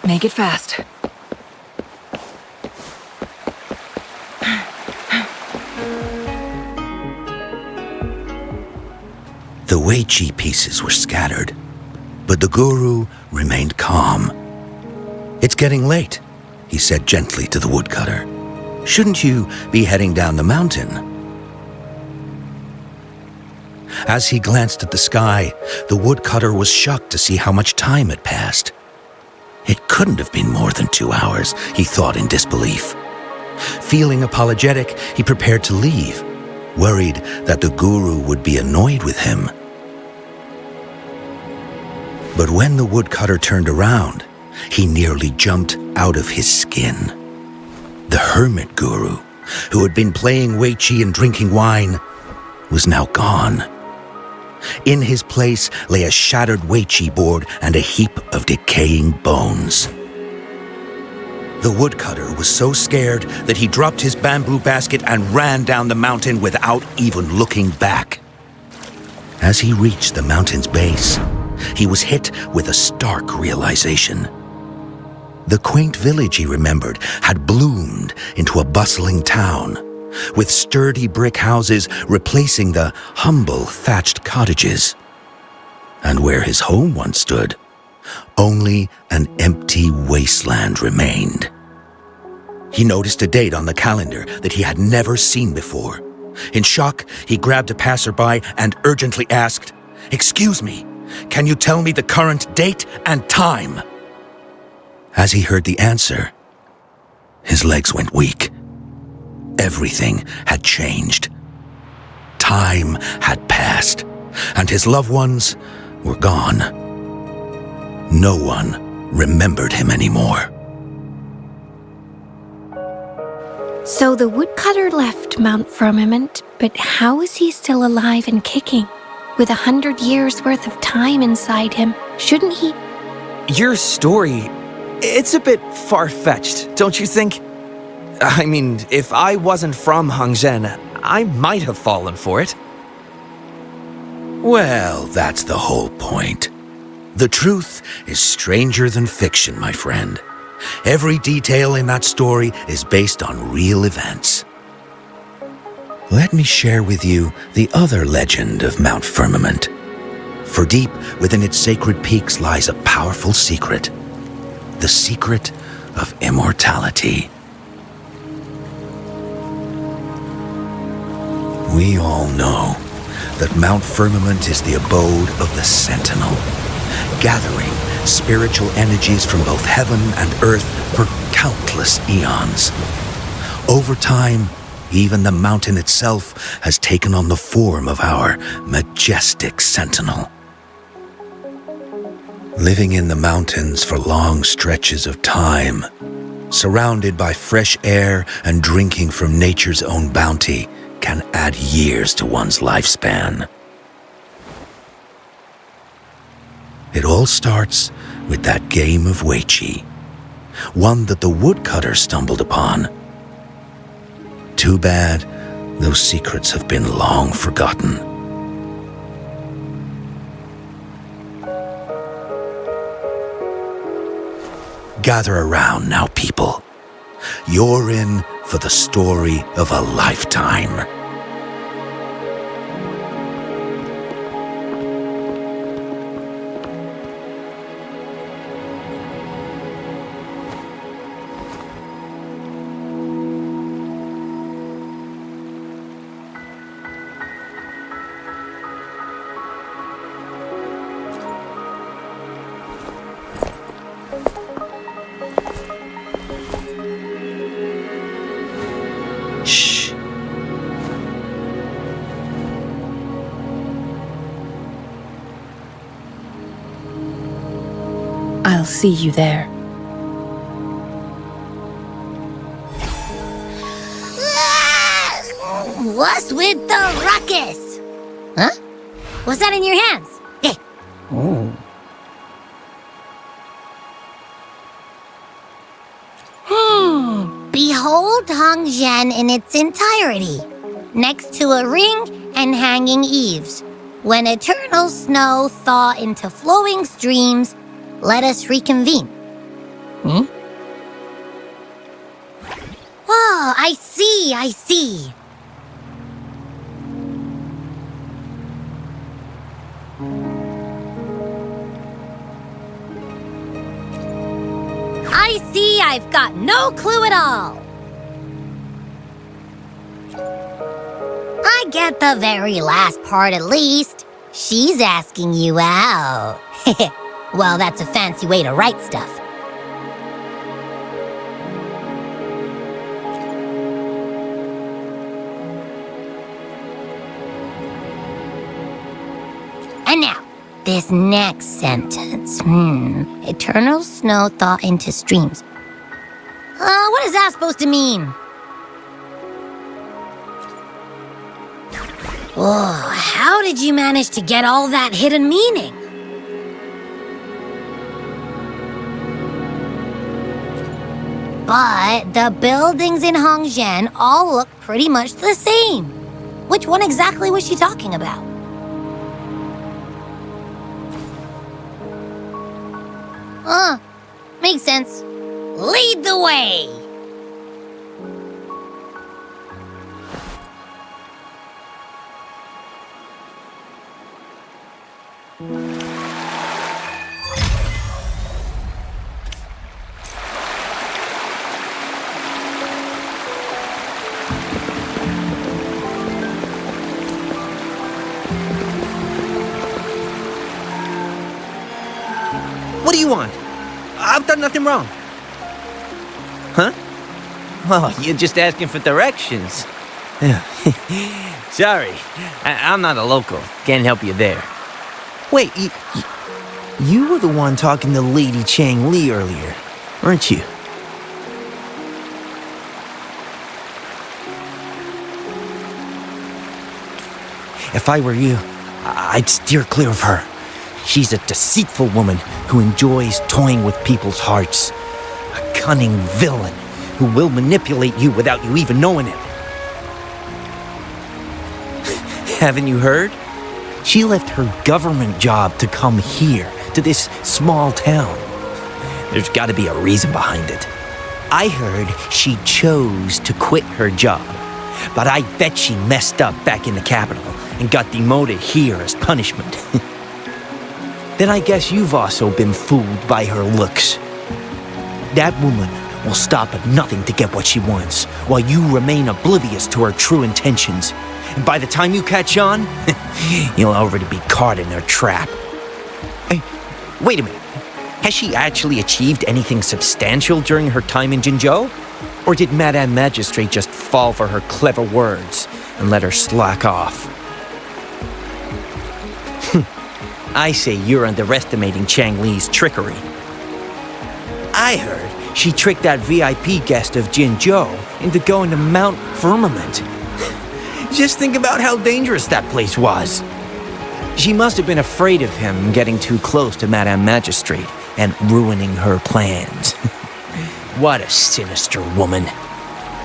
Make it fast. The Weiqi pieces were scattered, but the guru remained calm. "It's getting late," he said gently to the woodcutter. "Shouldn't you be heading down the mountain?" As he glanced at the sky, the woodcutter was shocked to see how much time had passed. It couldn't have been more than 2 hours, he thought in disbelief. Feeling apologetic, he prepared to leave, worried that the guru would be annoyed with him. But when the woodcutter turned around, he nearly jumped out of his skin. The hermit guru, who had been playing Weiqi and drinking wine, was now gone. In his place lay a shattered Weiqi board and a heap of decaying bones. The woodcutter was so scared that he dropped his bamboo basket and ran down the mountain without even looking back. As he reached the mountain's base, he was hit with a stark realization. The quaint village he remembered had bloomed into a bustling town, with sturdy brick houses replacing the humble thatched cottages. And where his home once stood, only an empty wasteland remained. He noticed a date on the calendar that he had never seen before. In shock, he grabbed a passerby and urgently asked, "Excuse me, can you tell me the current date and time?" As he heard the answer, his legs went weak. Everything had changed. Time had passed, and his loved ones were gone. No one remembered him anymore. So the woodcutter left Mount Firmament, but how is he still alive and kicking? With 100 years worth of time inside him, shouldn't he? Your story, it's a bit far-fetched, don't you think? I mean, if I wasn't from Hongzhen, I might have fallen for it. Well, that's the whole point. The truth is stranger than fiction, my friend. Every detail in that story is based on real events. Let me share with you the other legend of Mount Firmament. For deep within its sacred peaks lies a powerful secret. The secret of immortality. We all know that Mount Firmament is the abode of the Sentinel, gathering spiritual energies from both heaven and earth for countless eons. Over time, even the mountain itself has taken on the form of our majestic Sentinel. Living in the mountains for long stretches of time, surrounded by fresh air and drinking from nature's own bounty, can add years to one's lifespan. It all starts with that game of Weiqi, one that the woodcutter stumbled upon. Too bad those secrets have been long forgotten. Gather around now, people. You're in for the story of a lifetime. Shh. I'll see you there. What's with the ruckus? Huh? What's that in your hands? Hey. Oh. Behold Hongzhen in its entirety, next to a ring and hanging eaves. When eternal snow thaw into flowing streams, let us reconvene. Oh, I see, I see. I see I've got no clue at all. I get the very last part at least. She's asking you out. Well, that's a fancy way to write stuff. And now, this next sentence. Eternal snow thaw into streams. What is that supposed to mean? Oh, how did you manage to get all that hidden meaning? But the buildings in Hongzhen all look pretty much the same. Which one exactly was she talking about? Makes sense. Lead the way! What do you want? I've done nothing wrong. Huh? Oh, you're just asking for directions. Sorry, I'm not a local. Can't help you there. Wait, you were the one talking to Lady Changli earlier, weren't you? If I were you, I'd steer clear of her. She's a deceitful woman who enjoys toying with people's hearts. A cunning villain who will manipulate you without you even knowing it. Haven't you heard? She left her government job to come here, to this small town. There's gotta be a reason behind it. I heard she chose to quit her job, but I bet she messed up back in the capital and got demoted here as punishment. Then I guess you've also been fooled by her looks. That woman will stop at nothing to get what she wants, while you remain oblivious to her true intentions. And by the time you catch on, you'll already be caught in her trap. Hey, wait a minute. Has she actually achieved anything substantial during her time in Jinzhou? Or did Madame Magistrate just fall for her clever words and let her slack off? I say you're underestimating Changli's trickery. I heard she tricked that VIP guest of Jinzhou into going to Mount Firmament. Just think about how dangerous that place was. She must have been afraid of him getting too close to Madame Magistrate and ruining her plans. What a sinister woman.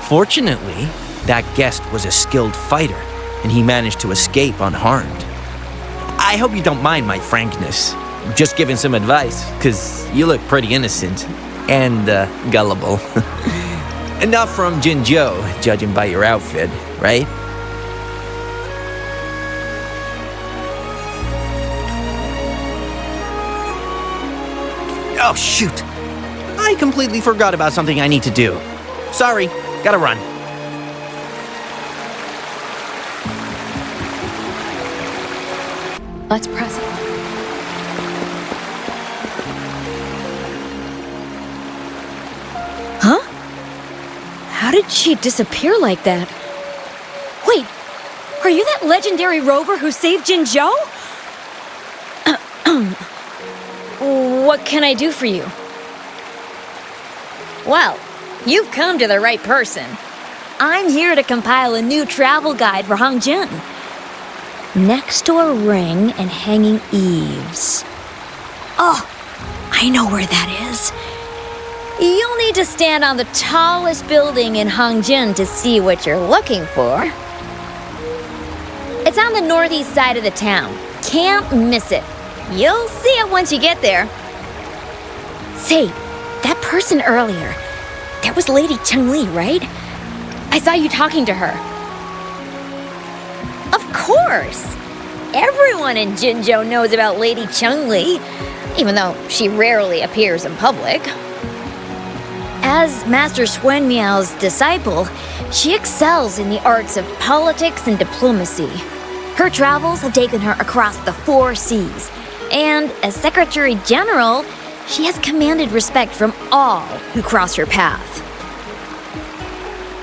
Fortunately, that guest was a skilled fighter, and he managed to escape unharmed. I hope you don't mind my frankness. Just giving some advice, because you look pretty innocent and gullible. And not from Jinzhou, judging by your outfit, right? Oh, shoot. I completely forgot about something I need to do. Sorry, gotta run. Let's press it. Huh? How did she disappear like that? Wait, are you that legendary rover who saved Jinzhou? What can I do for you? Well, you've come to the right person. I'm here to compile a new travel guide for Hongzhen. Next door ring and hanging eaves. Oh, I know where that is. You'll need to stand on the tallest building in Hongzhen to see what you're looking for. It's on the northeast side of the town. Can't miss it. You'll see it once you get there. Say, that person earlier. That was Lady Changli, right? I saw you talking to her. Of course! Everyone in Jinzhou knows about Lady Changli, even though she rarely appears in public. As Master Swen Miao's disciple, she excels in the arts of politics and diplomacy. Her travels have taken her across the 4 seas, and as Secretary General, she has commanded respect from all who cross her path.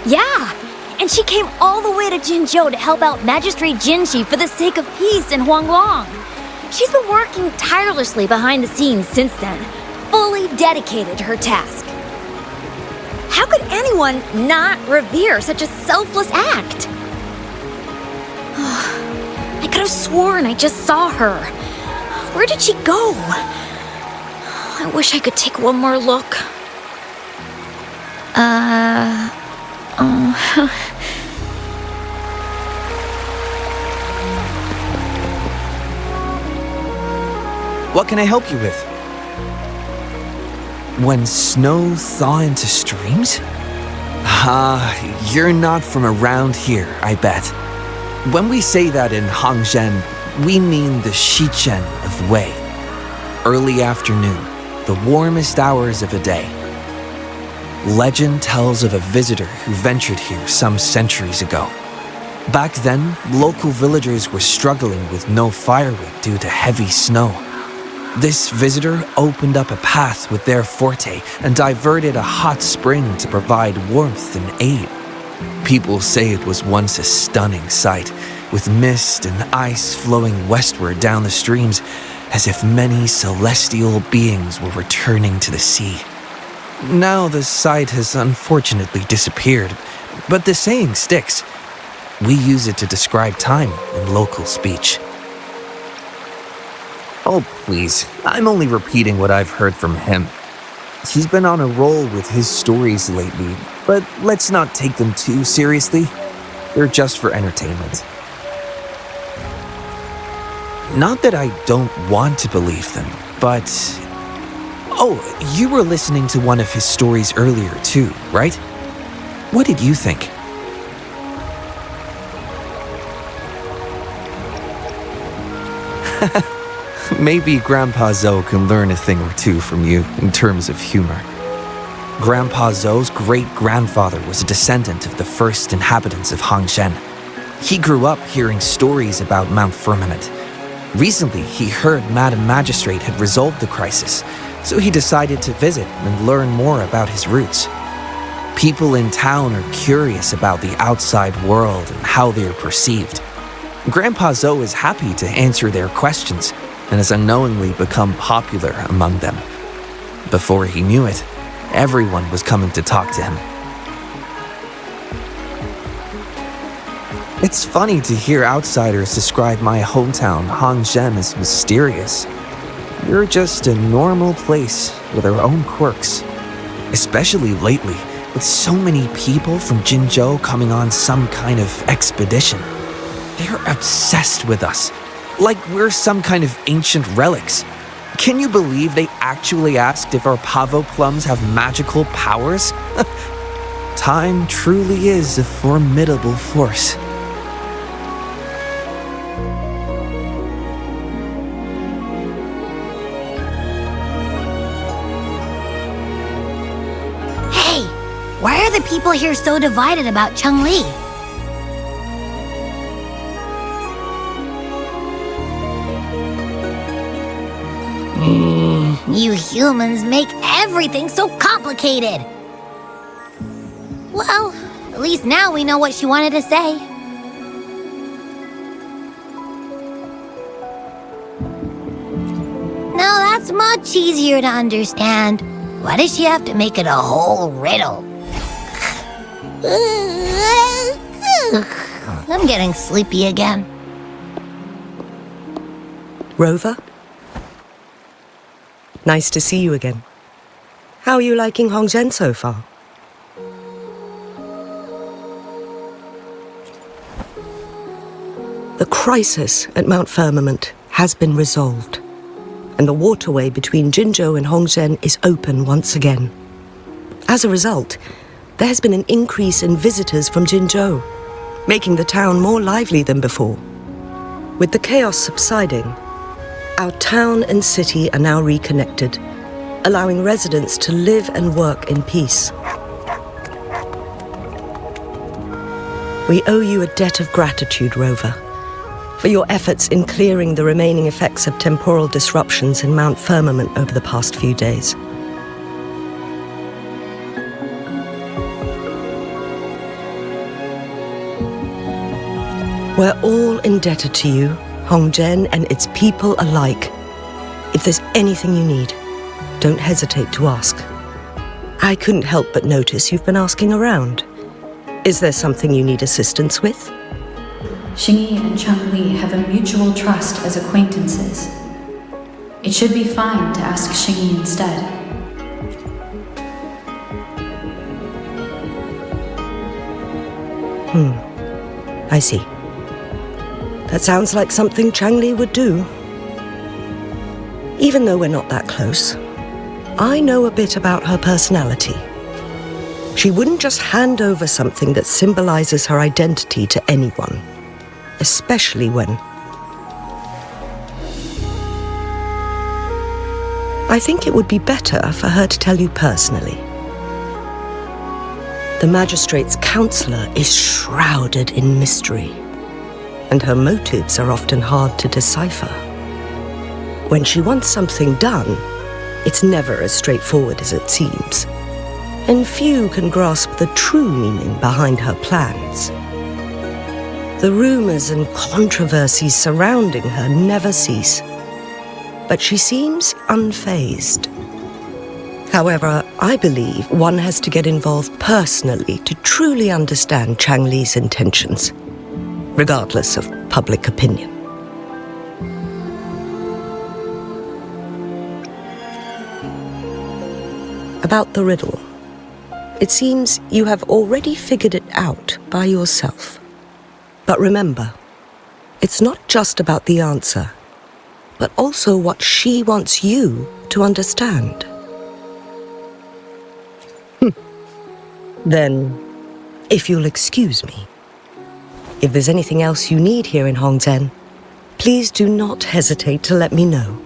Yeah, and she came all the way to Jinzhou to help out Magistrate Jinshi for the sake of peace in Huanglong. She's been working tirelessly behind the scenes since then, fully dedicated to her task. How could anyone not revere such a selfless act? I could have sworn I just saw her. Where did she go? I wish I could take one more look. What can I help you with? When snow thaw into streams? You're not from around here, I bet. When we say that in Hangzhen, we mean the Shichen of Wei. Early afternoon, the warmest hours of the day. Legend tells of a visitor who ventured here some centuries ago. Back then, local villagers were struggling with no firewood due to heavy snow. This visitor opened up a path with their forte and diverted a hot spring to provide warmth and aid. People say it was once a stunning sight, with mist and ice flowing westward down the streams, as if many celestial beings were returning to the sea. Now the sight has unfortunately disappeared, but the saying sticks. We use it to describe time in local speech. Oh, please, I'm only repeating what I've heard from him. He's been on a roll with his stories lately, but let's not take them too seriously. They're just for entertainment. Not that I don't want to believe them, but... Oh, you were listening to one of his stories earlier too, right? What did you think? Maybe Grandpa Zhou can learn a thing or two from you in terms of humor. Grandpa Zhou's great-grandfather was a descendant of the first inhabitants of Hangzhen. He grew up hearing stories about Mount Firmament. Recently, he heard Madam Magistrate had resolved the crisis, so he decided to visit and learn more about his roots. People in town are curious about the outside world and how they are perceived. Grandpa Zhou is happy to answer their questions and has unknowingly become popular among them. Before he knew it, everyone was coming to talk to him. It's funny to hear outsiders describe my hometown, Hangzhen, as mysterious. We're just a normal place with our own quirks. Especially lately, with so many people from Jinzhou coming on some kind of expedition. They're obsessed with us, like we're some kind of ancient relics. Can you believe they actually asked if our pavo plums have magical powers? Time truly is a formidable force. Hey, why are the people here so divided about Changli? You humans make everything so complicated. Well, at least now we know what she wanted to say. Now that's much easier to understand. Why does she have to make it a whole riddle? I'm getting sleepy again. Rover? Nice to see you again. How are you liking Hongzhen so far? The crisis at Mount Firmament has been resolved, and the waterway between Jinzhou and Hongzhen is open once again. As a result, there has been an increase in visitors from Jinzhou, making the town more lively than before. With the chaos subsiding, our town and city are now reconnected, allowing residents to live and work in peace. We owe you a debt of gratitude, Rover, for your efforts in clearing the remaining effects of temporal disruptions in Mount Firmament over the past few days. We're all indebted to you, Hongzhen and its people alike. If there's anything you need, don't hesitate to ask. I couldn't help but notice you've been asking around. Is there something you need assistance with? Xingyi and Changli have a mutual trust as acquaintances. It should be fine to ask Xingyi instead. I see. That sounds like something Changli would do. Even though we're not that close, I know a bit about her personality. She wouldn't just hand over something that symbolizes her identity to anyone, especially when... I think it would be better for her to tell you personally. The magistrate's counselor is shrouded in mystery, and her motives are often hard to decipher. When she wants something done, it's never as straightforward as it seems, and few can grasp the true meaning behind her plans. The rumors and controversies surrounding her never cease, but she seems unfazed. However, I believe one has to get involved personally to truly understand Changli's intentions, regardless of public opinion. About the riddle, it seems you have already figured it out by yourself. But remember, it's not just about the answer, but also what she wants you to understand. Then, if you'll excuse me, if there's anything else you need here in Hongzhen, please do not hesitate to let me know.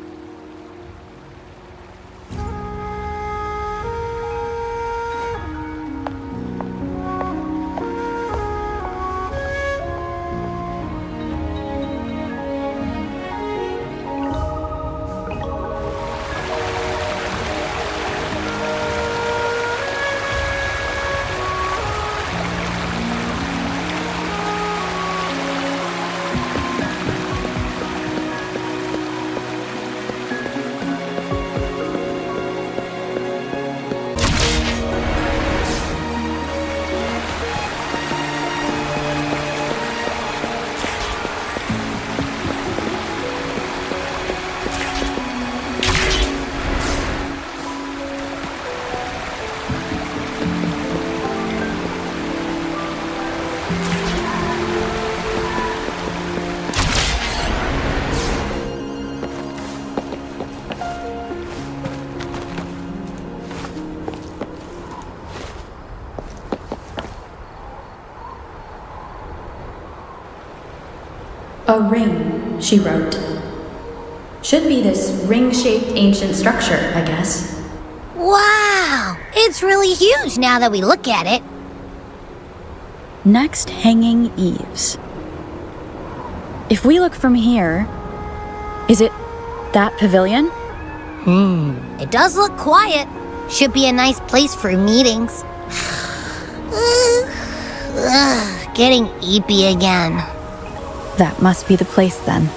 A ring, she wrote. Should be this ring-shaped ancient structure, I guess. Wow! It's really huge now that we look at it. Next, hanging eaves. If we look from here, is it that pavilion? It does look quiet. Should be a nice place for meetings. Getting eepy again. That must be the place then.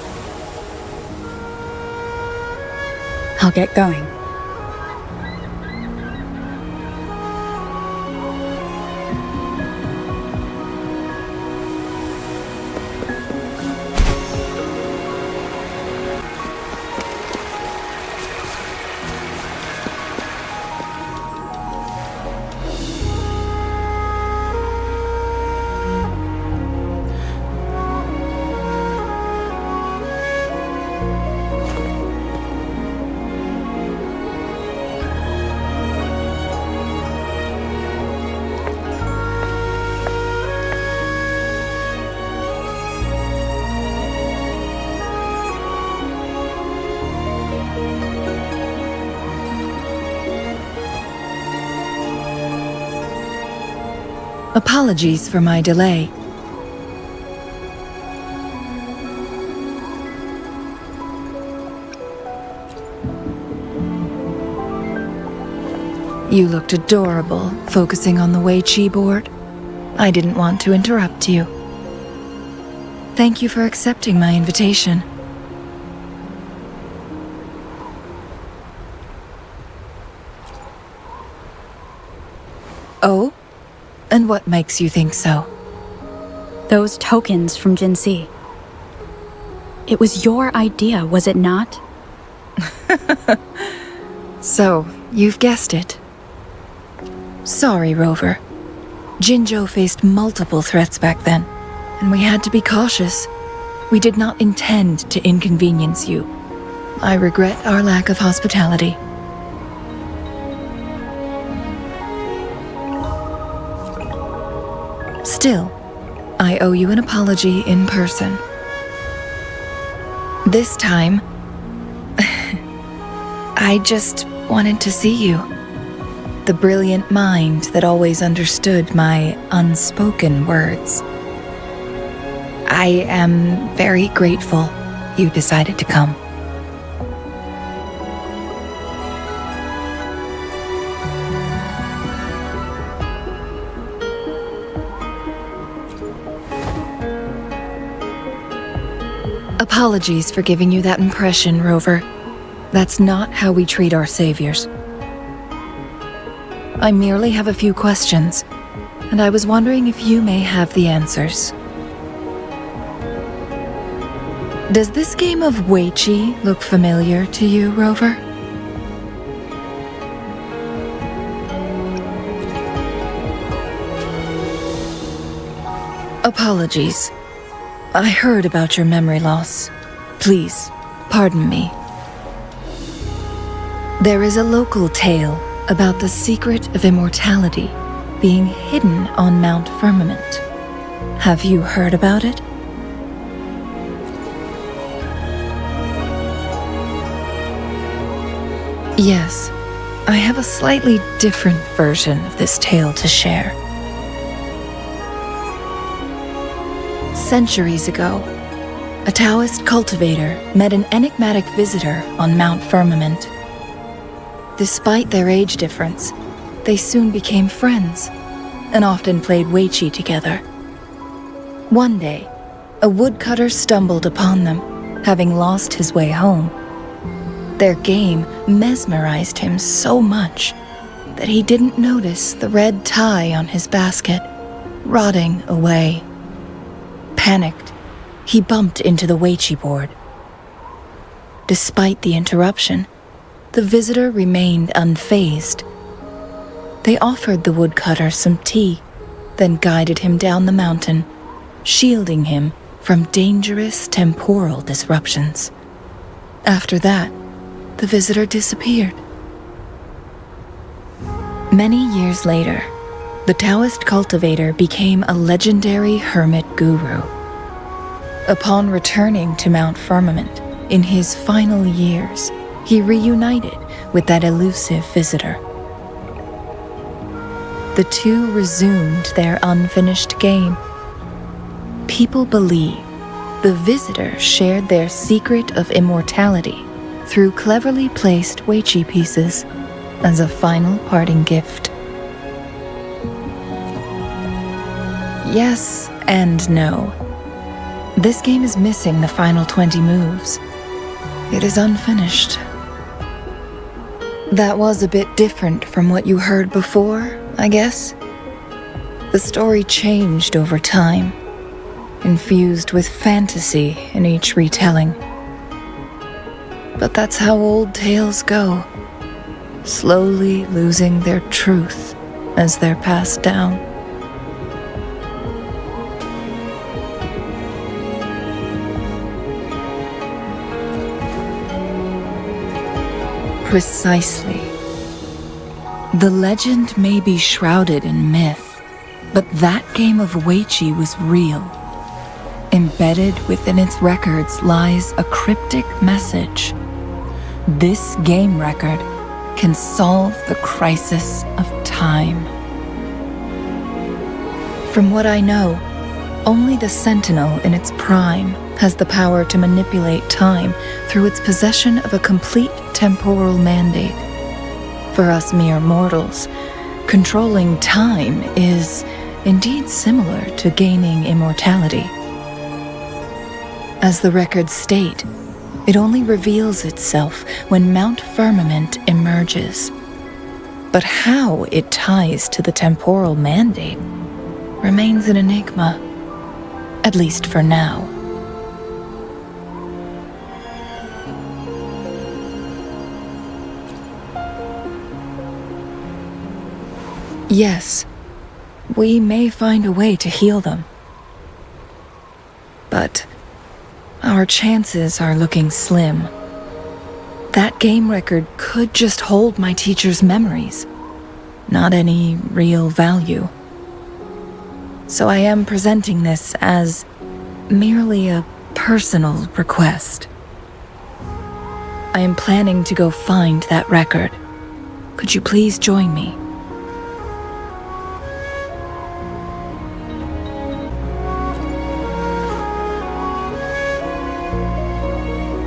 I'll get going. Apologies for my delay. You looked adorable, focusing on the Wei Qi board. I didn't want to interrupt you. Thank you for accepting my invitation. Oh? And what makes you think so? Those tokens from Jinxi. It was your idea, was it not? So, you've guessed it. Sorry, Rover. Jinzhou faced multiple threats back then, and we had to be cautious. We did not intend to inconvenience you. I regret our lack of hospitality. Still, I owe you an apology in person. This time, I just wanted to see you. The brilliant mind that always understood my unspoken words. I am very grateful you decided to come. Apologies for giving you that impression, Rover. That's not how we treat our saviors. I merely have a few questions, and I was wondering if you may have the answers. Does this game of Wei Qi look familiar to you, Rover? Apologies. I heard about your memory loss. Please, pardon me. There is a local tale about the secret of immortality being hidden on Mount Firmament. Have you heard about it? Yes, I have a slightly different version of this tale to share. Centuries ago, a Taoist cultivator met an enigmatic visitor on Mount Firmament. Despite their age difference, they soon became friends and often played Wei Qi together. One day, a woodcutter stumbled upon them, having lost his way home. Their game mesmerized him so much that he didn't notice the red tie on his basket, rotting away. Panicked, he bumped into the Wei Qi board. Despite the interruption, the visitor remained unfazed. They offered the woodcutter some tea, then guided him down the mountain, shielding him from dangerous temporal disruptions. After that, the visitor disappeared. Many years later, the Taoist cultivator became a legendary hermit guru. Upon returning to Mount Firmament in his final years, he reunited with that elusive visitor. The two resumed their unfinished game. People believe the visitor shared their secret of immortality through cleverly placed Wei Qi pieces as a final parting gift. Yes and no. This game is missing the final 20 moves. It is unfinished. That was a bit different from what you heard before, I guess. The story changed over time, infused with fantasy in each retelling. But that's how old tales go, slowly losing their truth as they're passed down. Precisely. The legend may be shrouded in myth, but that game of Wei Qi was real. Embedded within its records lies a cryptic message. This game record can solve the crisis of time. From what I know, only the Sentinel in its prime has the power to manipulate time through its possession of a complete temporal mandate. For us mere mortals, controlling time is indeed similar to gaining immortality. As the records state, it only reveals itself when Mount Firmament emerges. But how it ties to the temporal mandate remains an enigma, at least for now. Yes, we may find a way to heal them. But our chances are looking slim. That game record could just hold my teacher's memories, not any real value. So I am presenting this as merely a personal request. I am planning to go find that record. Could you please join me?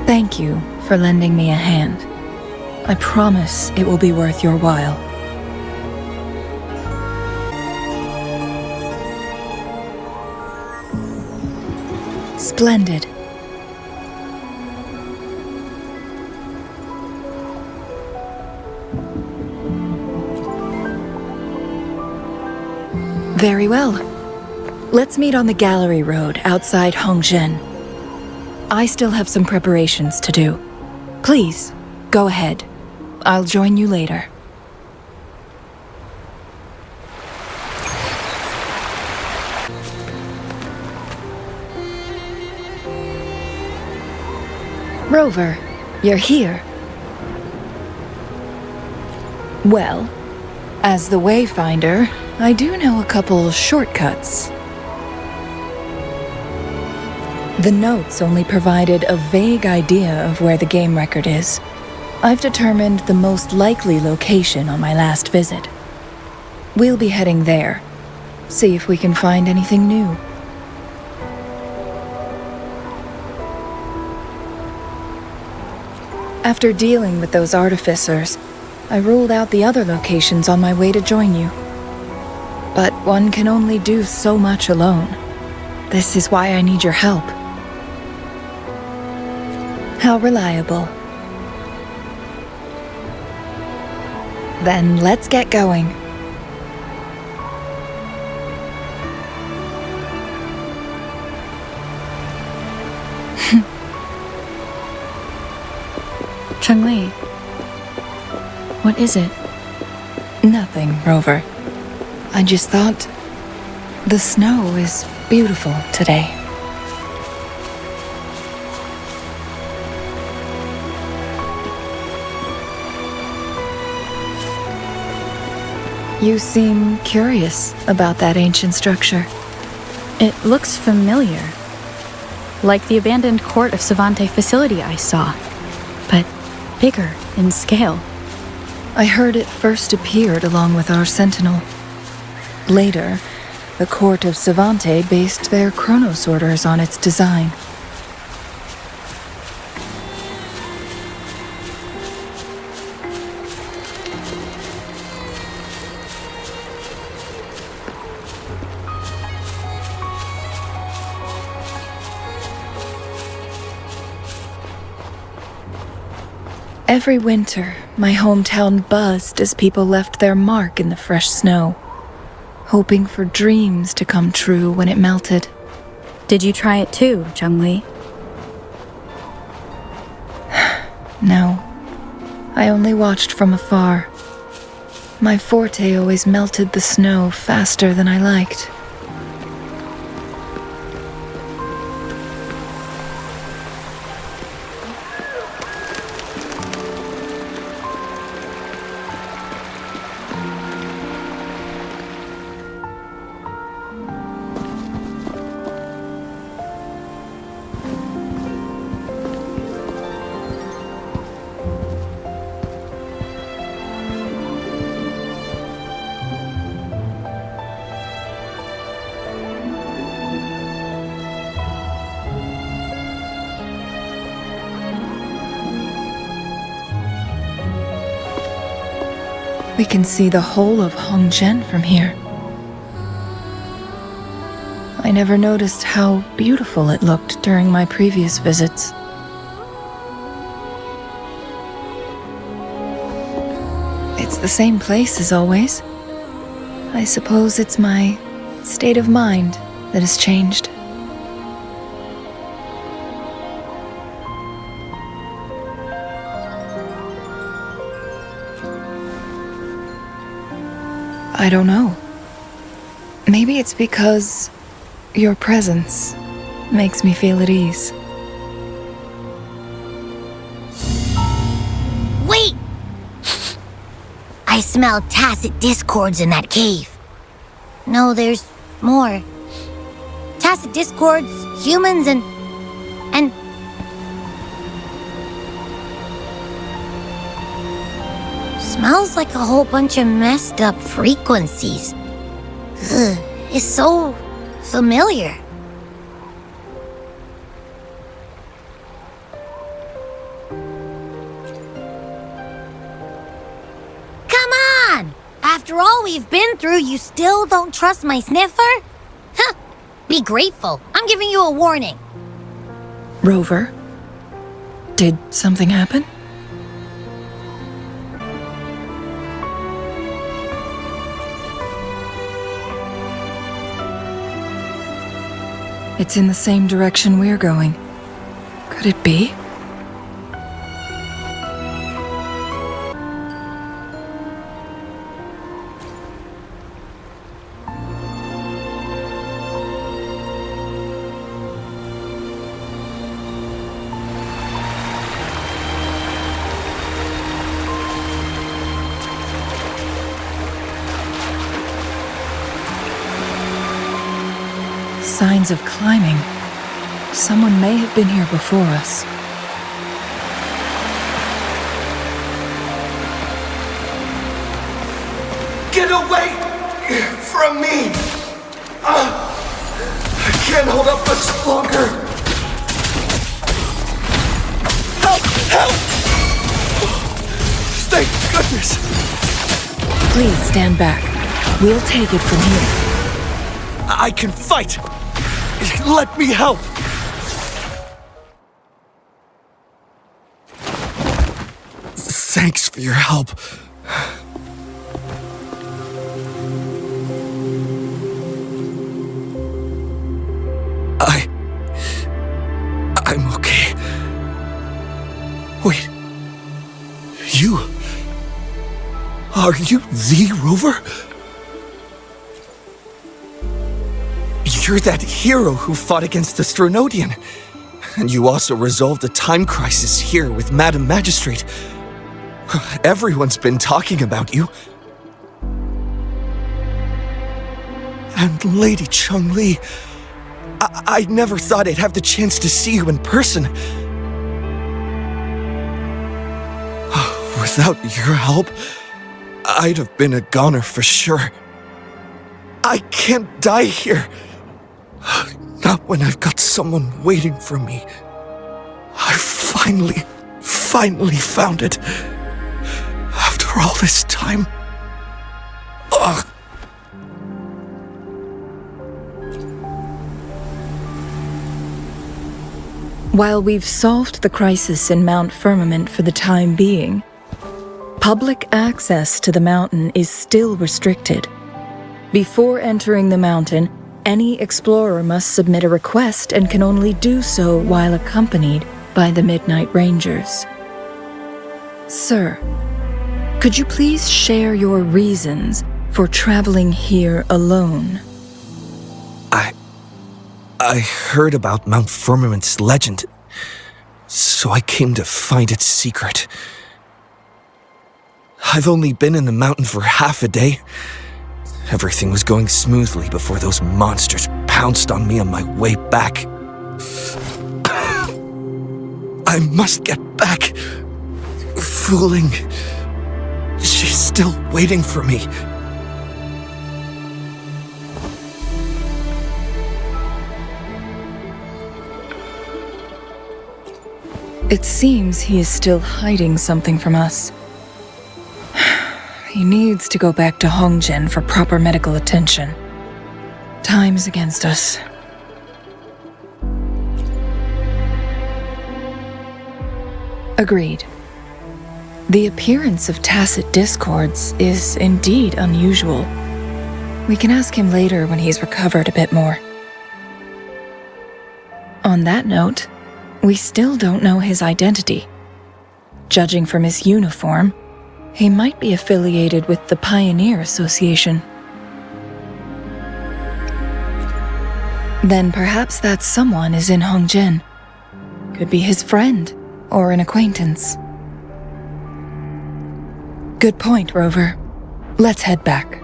Thank you for lending me a hand. I promise it will be worth your while. Splendid. Very well. Let's meet on the Gallery Road outside Hongzhen. I still have some preparations to do. Please, go ahead. I'll join you later. Rover, you're here. Well, as the Wayfinder, I do know a couple shortcuts. The notes only provided a vague idea of where the game record is. I've determined the most likely location on my last visit. We'll be heading there. See if we can find anything new. After dealing with those artificers, I ruled out the other locations on my way to join you. But one can only do so much alone. This is why I need your help. How reliable. Then let's get going. Changli, what is it? Nothing, Rover. I just thought the snow is beautiful today. You seem curious about that ancient structure. It looks familiar. Like the abandoned court of Savante facility I saw, but bigger in scale. I heard it first appeared along with our Sentinel. Later, the court of Savante based their Chronos orders on its design. Every winter, my hometown buzzed as people left their mark in the fresh snow, hoping for dreams to come true when it melted. Did you try it too, Changli? No, I only watched from afar. My forte always melted the snow faster than I liked. We can see the whole of Hongzhen from here. I never noticed how beautiful it looked during my previous visits. It's the same place as always. I suppose it's my state of mind that has changed. I don't know. Maybe it's because your presence makes me feel at ease. Wait! I smell tacit discords in that cave. No, there's more. Tacit discords, humans, and... Smells like a whole bunch of messed up frequencies. Ugh, it's so familiar. Come on! After all we've been through, you still don't trust my sniffer? Huh! Be grateful. I'm giving you a warning. Rover, did something happen? It's in the same direction we're going. Could it be? Signs of climbing. Someone may have been here before us. Get away from me! I can't hold up much longer. Help! Help! Thank goodness! Please stand back. We'll take it from here. I can fight! Let me help! Thanks for your help. I'm okay. Wait. You? Are you the Rover? You're that hero who fought against the Stronodian. And you also resolved a time crisis here with Madam Magistrate. Everyone's been talking about you. And Lady Changli, I never thought I'd have the chance to see you in person. Without your help, I'd have been a goner for sure. I can't die here. Not when I've got someone waiting for me. I finally found it. After all this time. Ugh. While we've solved the crisis in Mount Firmament for the time being, public access to the mountain is still restricted. Before entering the mountain, any explorer must submit a request and can only do so while accompanied by the Midnight Rangers. Sir, could you please share your reasons for traveling here alone? I heard about Mount Firmament's legend, so I came to find its secret. I've only been in the mountain for half a day. Everything was going smoothly before those monsters pounced on me on my way back. I must get back. Fooling. She's still waiting for me. It seems he is still hiding something from us. He needs to go back to Hongjian for proper medical attention. Time is against us. Agreed. The appearance of tacit discords is indeed unusual. We can ask him later when he's recovered a bit more. On that note, we still don't know his identity. Judging from his uniform, he might be affiliated with the Pioneer Association. Then perhaps that someone is in Hongjian. Could be his friend or an acquaintance. Good point, Rover. Let's head back.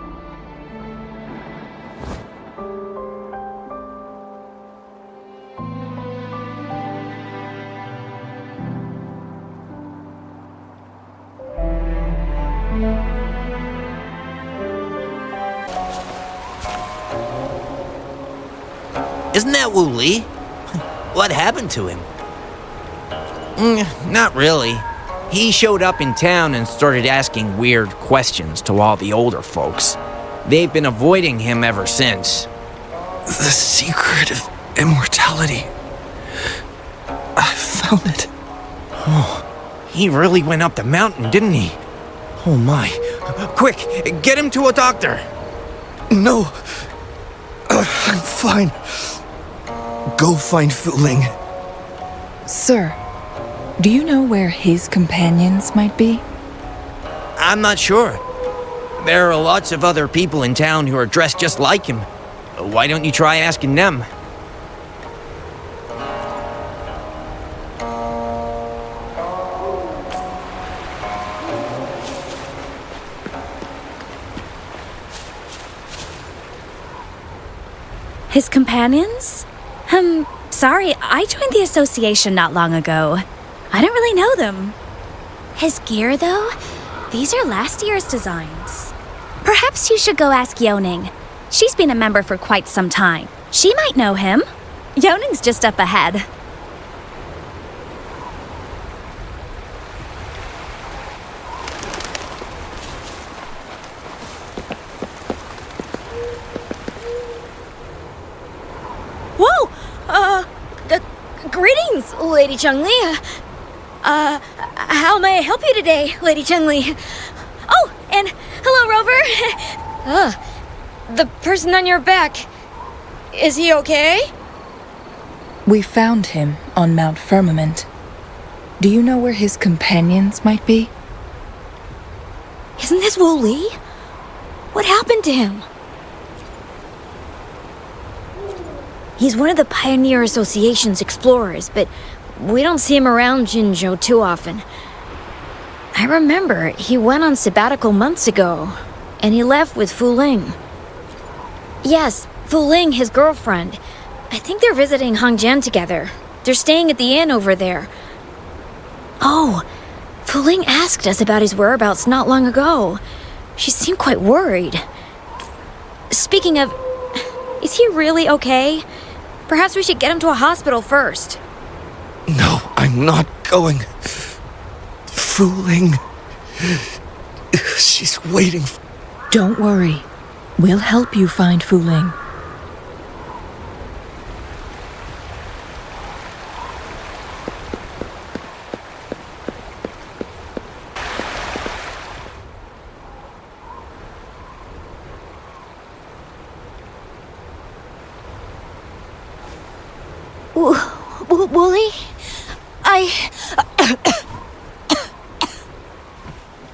Isn't that Wu Li? What happened to him? Not really. He showed up in town and started asking weird questions to all the older folks. They've been avoiding him ever since. The secret of immortality. I found it. Oh, he really went up the mountain, didn't he? Oh my. Quick, get him to a doctor. No. I'm fine. Go find Fu Ling. Sir, do you know where his companions might be? I'm not sure. There are lots of other people in town who are dressed just like him. Why don't you try asking them? His companions? Sorry, I joined the association not long ago. I don't really know them. His gear, though? These are last year's designs. Perhaps you should go ask Yoning. She's been a member for quite some time. She might know him. Yoning's just up ahead. Whoa! Greetings, Lady Changli. How may I help you today, Lady Changli? Oh, and hello, Rover. The person on your back. Is he okay? We found him on Mount Firmament. Do you know where his companions might be? Isn't this Wu Li? What happened to him? He's one of the Pioneer Association's explorers, but we don't see him around Jinzhou too often. I remember he went on sabbatical months ago, and he left with Fu Ling. Yes, Fu Ling, his girlfriend. I think they're visiting Hongjian together. They're staying at the inn over there. Oh, Fu Ling asked us about his whereabouts not long ago. She seemed quite worried. Speaking of, is he really okay? Perhaps we should get him to a hospital first. No, I'm not going. Fu Ling. She's waiting. Don't worry. We'll help you find Fu Ling. Wooly?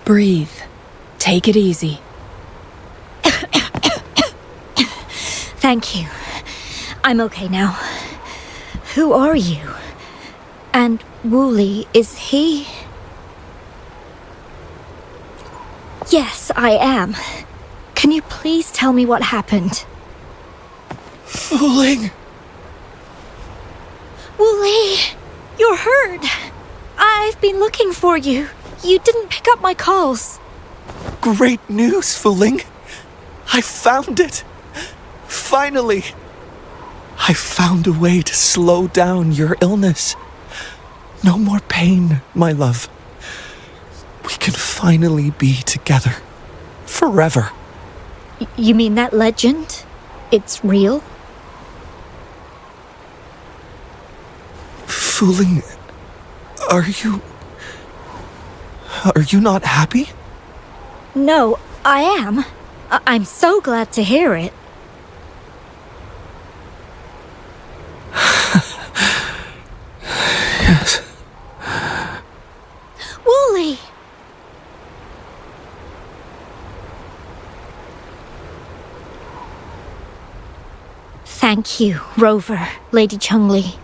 Breathe. Take it easy. Thank you. I'm okay now. Who are you? And Wooly, is he? Yes, I am. Can you please tell me what happened? Fu Ling. Wooly, you're hurt. I've been looking for you. You didn't pick up my calls. Great news, Fu Ling. I found it. Finally. I found a way to slow down your illness. No more pain, my love. We can finally be together. Forever. You mean that legend? It's real? Fooling... Are you not happy? No, I am. I'm so glad to hear it. Yes. Wooly! Thank you, Rover, Lady Changli.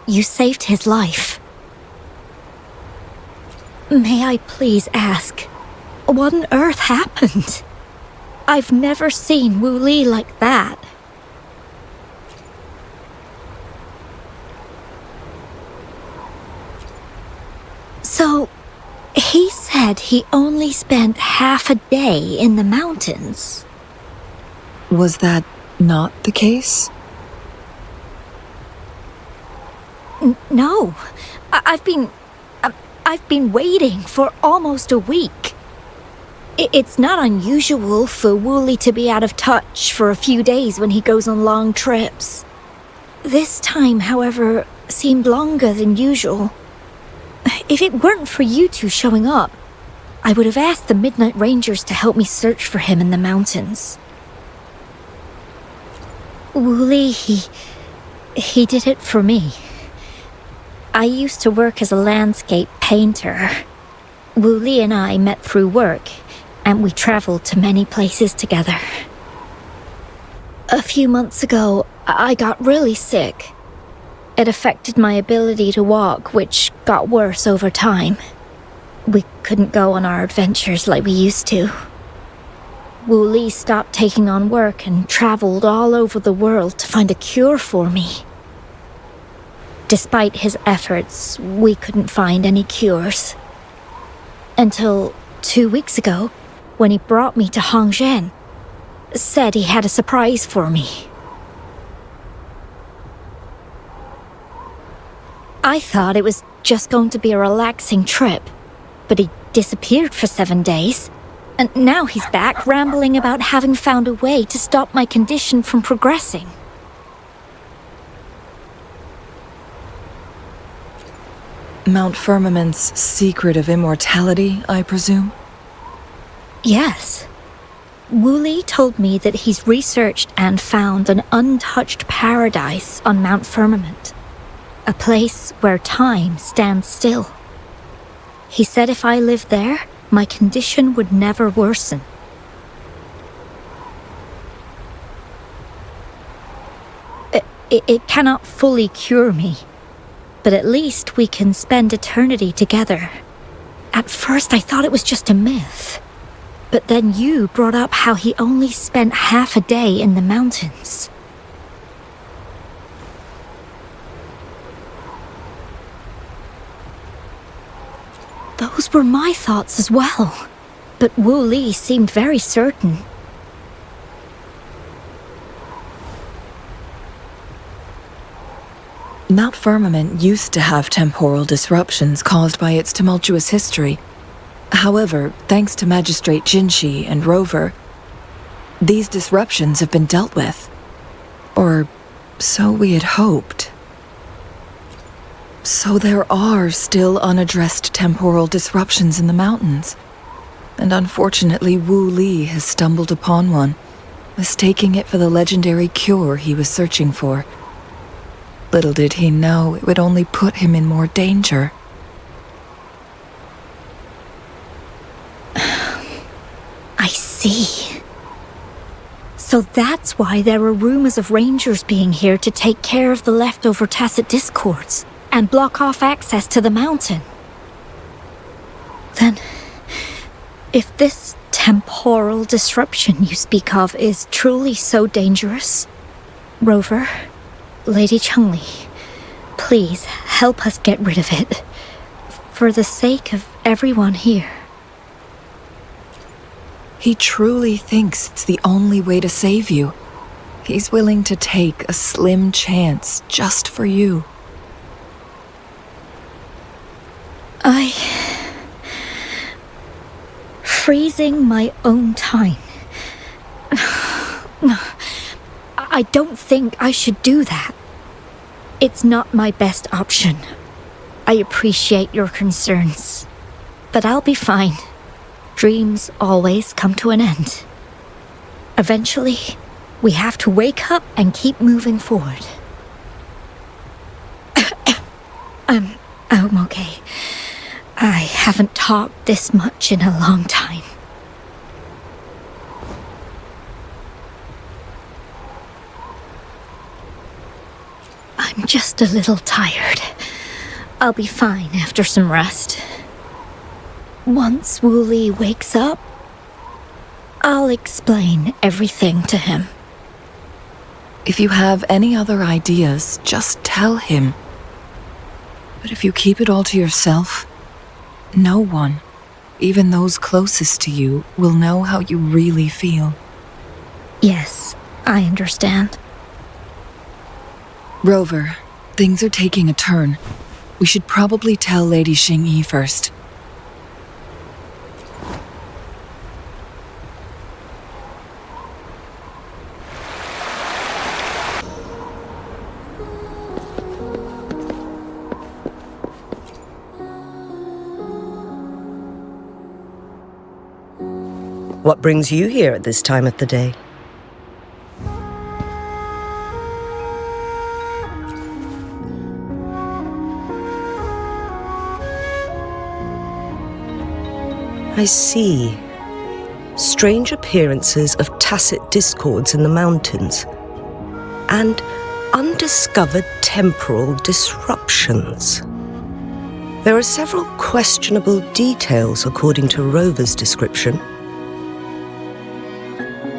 You saved his life. May I please ask, what on earth happened? I've never seen Wu Li like that. So, he said he only spent half a day in the mountains. Was that not the case? No, I've been waiting for almost a week. It's not unusual for Wooly to be out of touch for a few days when he goes on long trips. This time, however, seemed longer than usual. If it weren't for you two showing up, I would have asked the Midnight Rangers to help me search for him in the mountains. Wooly, he did it for me. I used to work as a landscape painter. Wooly and I met through work, and we traveled to many places together. A few months ago, I got really sick. It affected my ability to walk, which got worse over time. We couldn't go on our adventures like we used to. Wooly stopped taking on work and traveled all over the world to find a cure for me. Despite his efforts, we couldn't find any cures. Until 2 weeks ago, when he brought me to Hongzhen, said he had a surprise for me. I thought it was just going to be a relaxing trip, but he disappeared for 7 days, and now he's back rambling about having found a way to stop my condition from progressing. Mount Firmament's secret of immortality, I presume? Yes. Wooly told me that he's researched and found an untouched paradise on Mount Firmament. A place where time stands still. He said if I lived there, my condition would never worsen. It cannot fully cure me, but at least we can spend eternity together. At first I thought it was just a myth, but then you brought up how he only spent half a day in the mountains. Those were my thoughts as well, but Wu Li seemed very certain. Mount Firmament used to have temporal disruptions caused by its tumultuous history. However, thanks to Magistrate Jinshi and Rover, these disruptions have been dealt with. Or so we had hoped. So there are still unaddressed temporal disruptions in the mountains. And unfortunately, Wu Li has stumbled upon one, mistaking it for the legendary cure he was searching for. Little did he know it would only put him in more danger. I see. So that's why there were rumors of rangers being here to take care of the leftover tacit discords and block off access to the mountain. Then, if this temporal disruption you speak of is truly so dangerous, Rover, Lady Changli, please help us get rid of it, for the sake of everyone here. He truly thinks it's the only way to save you. He's willing to take a slim chance just for you. freezing my own time. I don't think I should do that. It's not my best option. I appreciate your concerns, but I'll be fine. Dreams always come to an end. Eventually, we have to wake up and keep moving forward. I'm okay. I haven't talked this much in a long time. I'm just a little tired. I'll be fine after some rest. Once Wooly wakes up, I'll explain everything to him. If you have any other ideas, just tell him. But if you keep it all to yourself, no one, even those closest to you, will know how you really feel. Yes, I understand. Rover, things are taking a turn. We should probably tell Lady Xingyi first. What brings you here at this time of the day? I see. Strange appearances of tacit discords in the mountains, and undiscovered temporal disruptions. There are several questionable details according to Rover's description.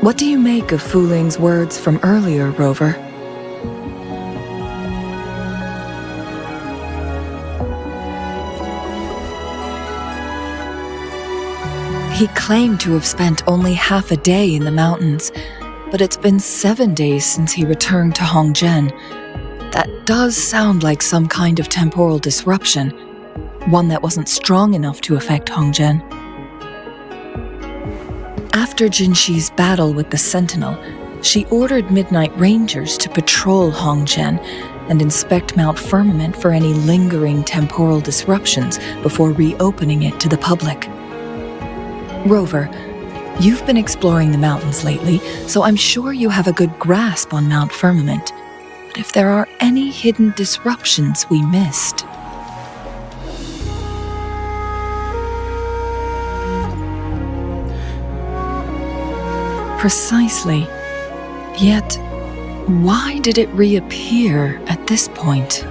What do you make of Fuling's words from earlier, Rover? He claimed to have spent only half a day in the mountains, but it's been 7 days since he returned to Hongzhen. That does sound like some kind of temporal disruption, one that wasn't strong enough to affect Hongzhen. After Jinxi's battle with the Sentinel, she ordered Midnight Rangers to patrol Hongzhen and inspect Mount Firmament for any lingering temporal disruptions before reopening it to the public. Rover, you've been exploring the mountains lately, so I'm sure you have a good grasp on Mount Firmament. But if there are any hidden disruptions we missed... Precisely. Yet, why did it reappear at this point?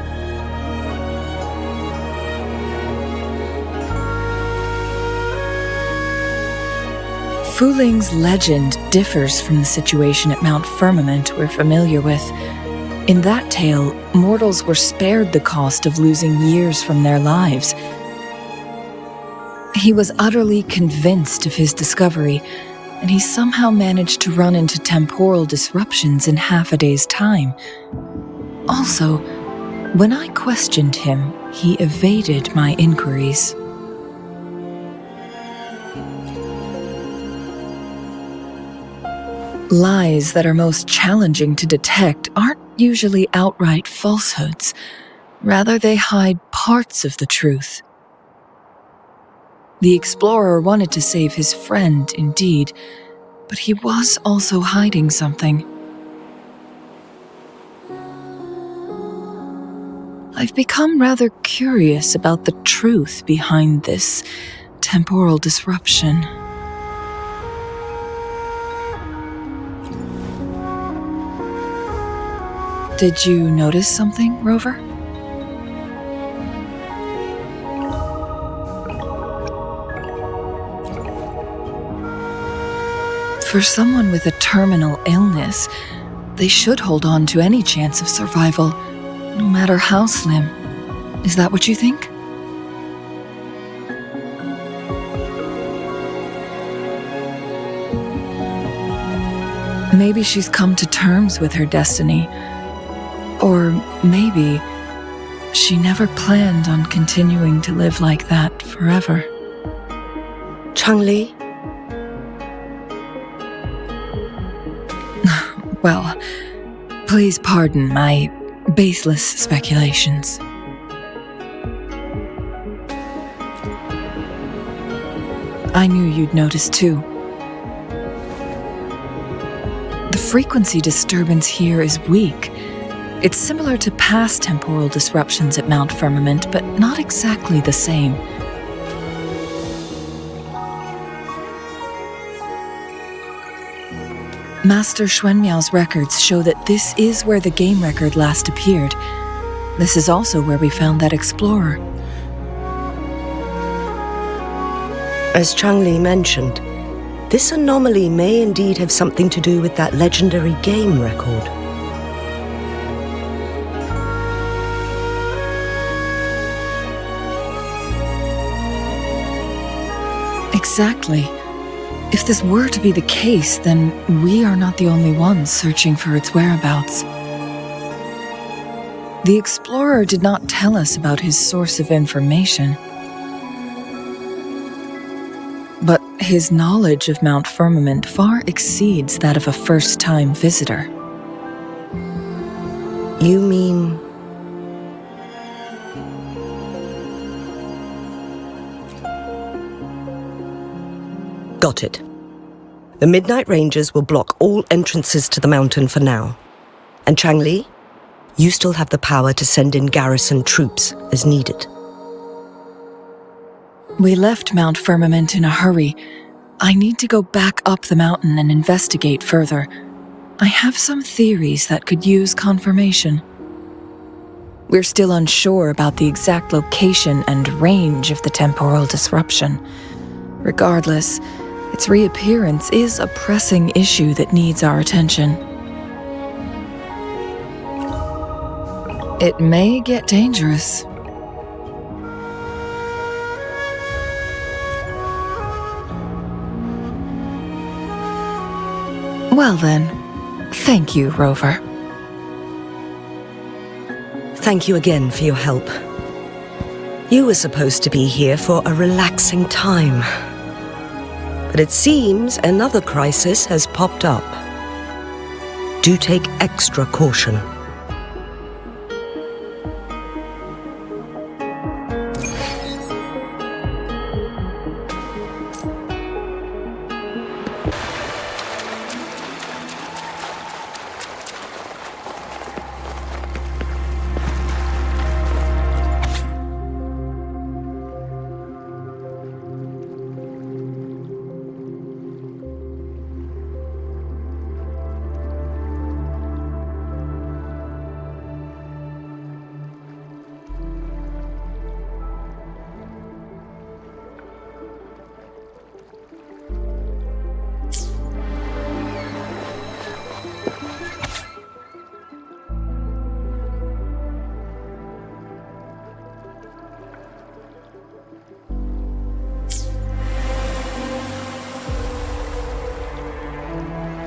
Fuling's legend differs from the situation at Mount Firmament we're familiar with. In that tale, mortals were spared the cost of losing years from their lives. He was utterly convinced of his discovery, and he somehow managed to run into temporal disruptions in half a day's time. Also, when I questioned him, he evaded my inquiries. Lies that are most challenging to detect aren't usually outright falsehoods. Rather, they hide parts of the truth. The explorer wanted to save his friend, indeed, but he was also hiding something. I've become rather curious about the truth behind this temporal disruption. Did you notice something, Rover? For someone with a terminal illness, they should hold on to any chance of survival, no matter how slim. Is that what you think? Maybe she's come to terms with her destiny. Or maybe she never planned on continuing to live like that forever. Changli, Well, please pardon my baseless speculations. I knew you'd notice too. The frequency disturbance here is weak. It's similar to past temporal disruptions at Mount Firmament, but not exactly the same. Master Xuanmiao's records show that this is where the game record last appeared. This is also where we found that explorer. As Changli mentioned, this anomaly may indeed have something to do with that legendary game record. Exactly. If this were to be the case, then we are not the only ones searching for its whereabouts. The explorer did not tell us about his source of information. But his knowledge of Mount Firmament far exceeds that of a first-time visitor. You mean... Got it. The Midnight Rangers will block all entrances to the mountain for now. And Changli, you still have the power to send in garrison troops as needed. We left Mount Firmament in a hurry. I need to go back up the mountain and investigate further. I have some theories that could use confirmation. We're still unsure about the exact location and range of the temporal disruption. Regardless, its reappearance is a pressing issue that needs our attention. It may get dangerous. Well then, thank you, Rover. Thank you again for your help. You were supposed to be here for a relaxing time. But it seems another crisis has popped up. Do take extra caution.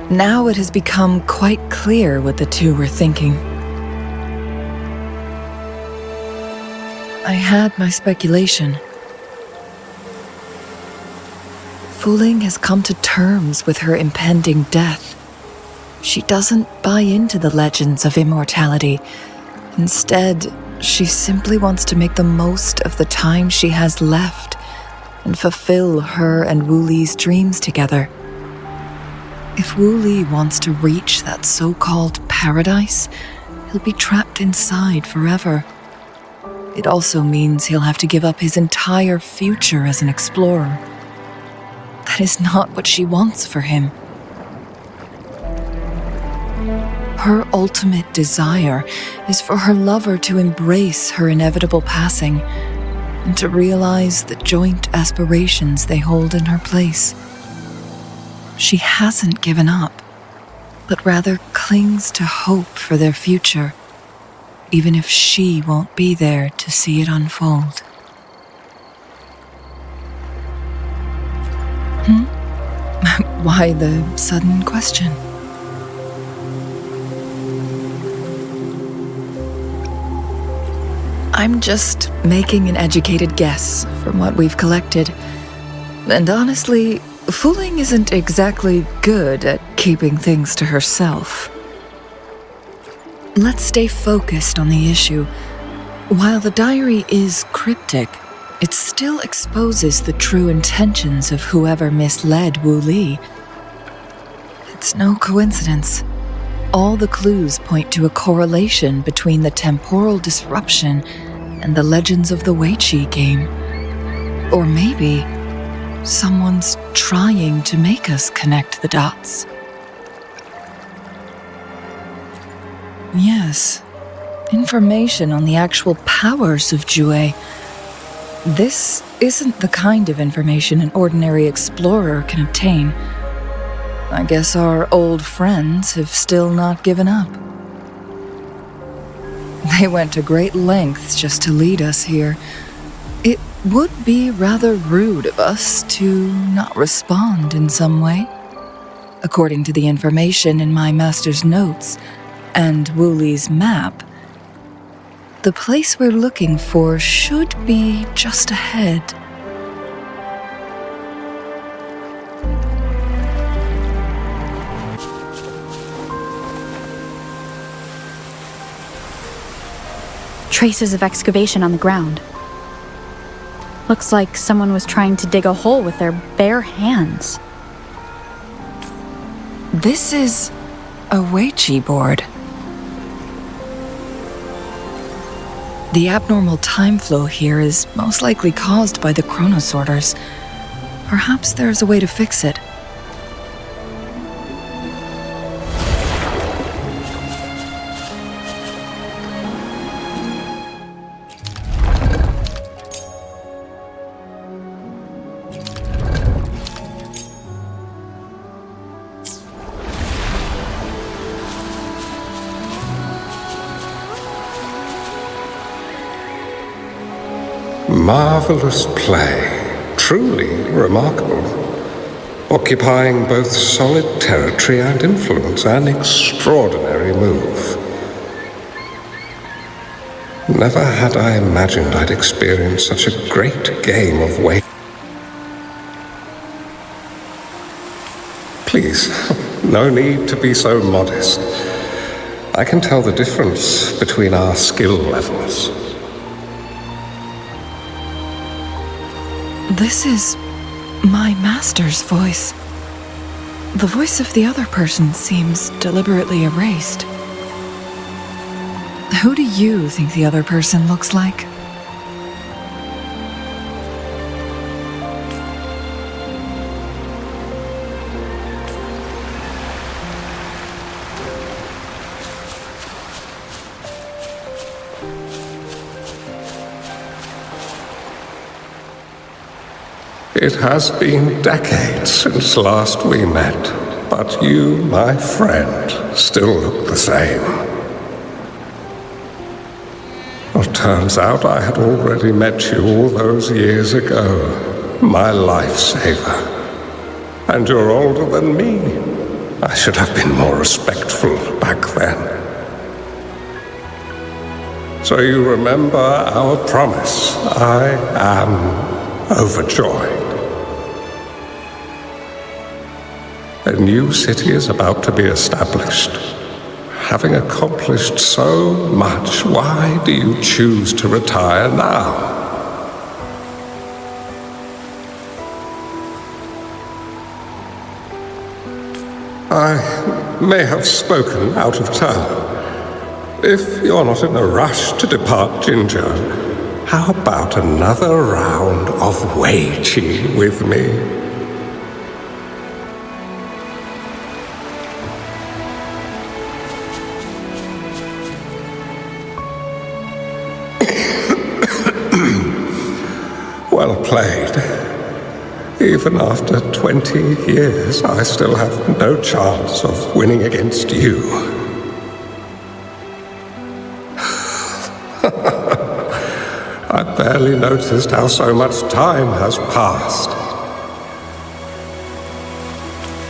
Now it has become quite clear what the two were thinking. I had my speculation. Fu Ling has come to terms with her impending death. She doesn't buy into the legends of immortality. Instead, she simply wants to make the most of the time she has left and fulfill her and Wu Li's dreams together. If Wu Li wants to reach that so-called paradise, he'll be trapped inside forever. It also means he'll have to give up his entire future as an explorer. That is not what she wants for him. Her ultimate desire is for her lover to embrace her inevitable passing and to realize the joint aspirations they hold in her place. She hasn't given up, but rather clings to hope for their future, even if she won't be there to see it unfold. Why the sudden question? I'm just making an educated guess from what we've collected. And honestly, Fu Ling isn't exactly good at keeping things to herself. Let's stay focused on the issue. While the diary is cryptic, it still exposes the true intentions of whoever misled Wu Li. It's no coincidence. All the clues point to a correlation between the temporal disruption and the legends of the Weiqi game. Or maybe someone's trying to make us connect the dots. Yes, information on the actual powers of Jue. This isn't the kind of information an ordinary explorer can obtain. I guess our old friends have still not given up. They went to great lengths just to lead us here. It would be rather rude of us to not respond in some way. According to the information in my master's notes and Wu Li's map, the place we're looking for should be just ahead. Traces of excavation on the ground. Looks like someone was trying to dig a hole with their bare hands. This is a Weiqi board. The abnormal time flow here is most likely caused by the chronosorters. Perhaps there's a way to fix it. Marvelous play, truly remarkable, occupying both solid territory and influence, an extraordinary move. Never had I imagined I'd experience such a great game of weight. Please, no need to be so modest. I can tell the difference between our skill levels. This is my master's voice. The voice of the other person seems deliberately erased. Who do you think the other person looks like? It has been decades since last we met, but you, my friend, still look the same. Well, turns out I had already met you all those years ago, my lifesaver. And you're older than me. I should have been more respectful back then. So you remember our promise. I am overjoyed. A new city is about to be established. Having accomplished so much, why do you choose to retire now? I may have spoken out of turn. If you're not in a rush to depart Jinzhou, how about another round of Weiqi with me? Well played. Even after 20 years, I still have no chance of winning against you. I barely noticed how so much time has passed.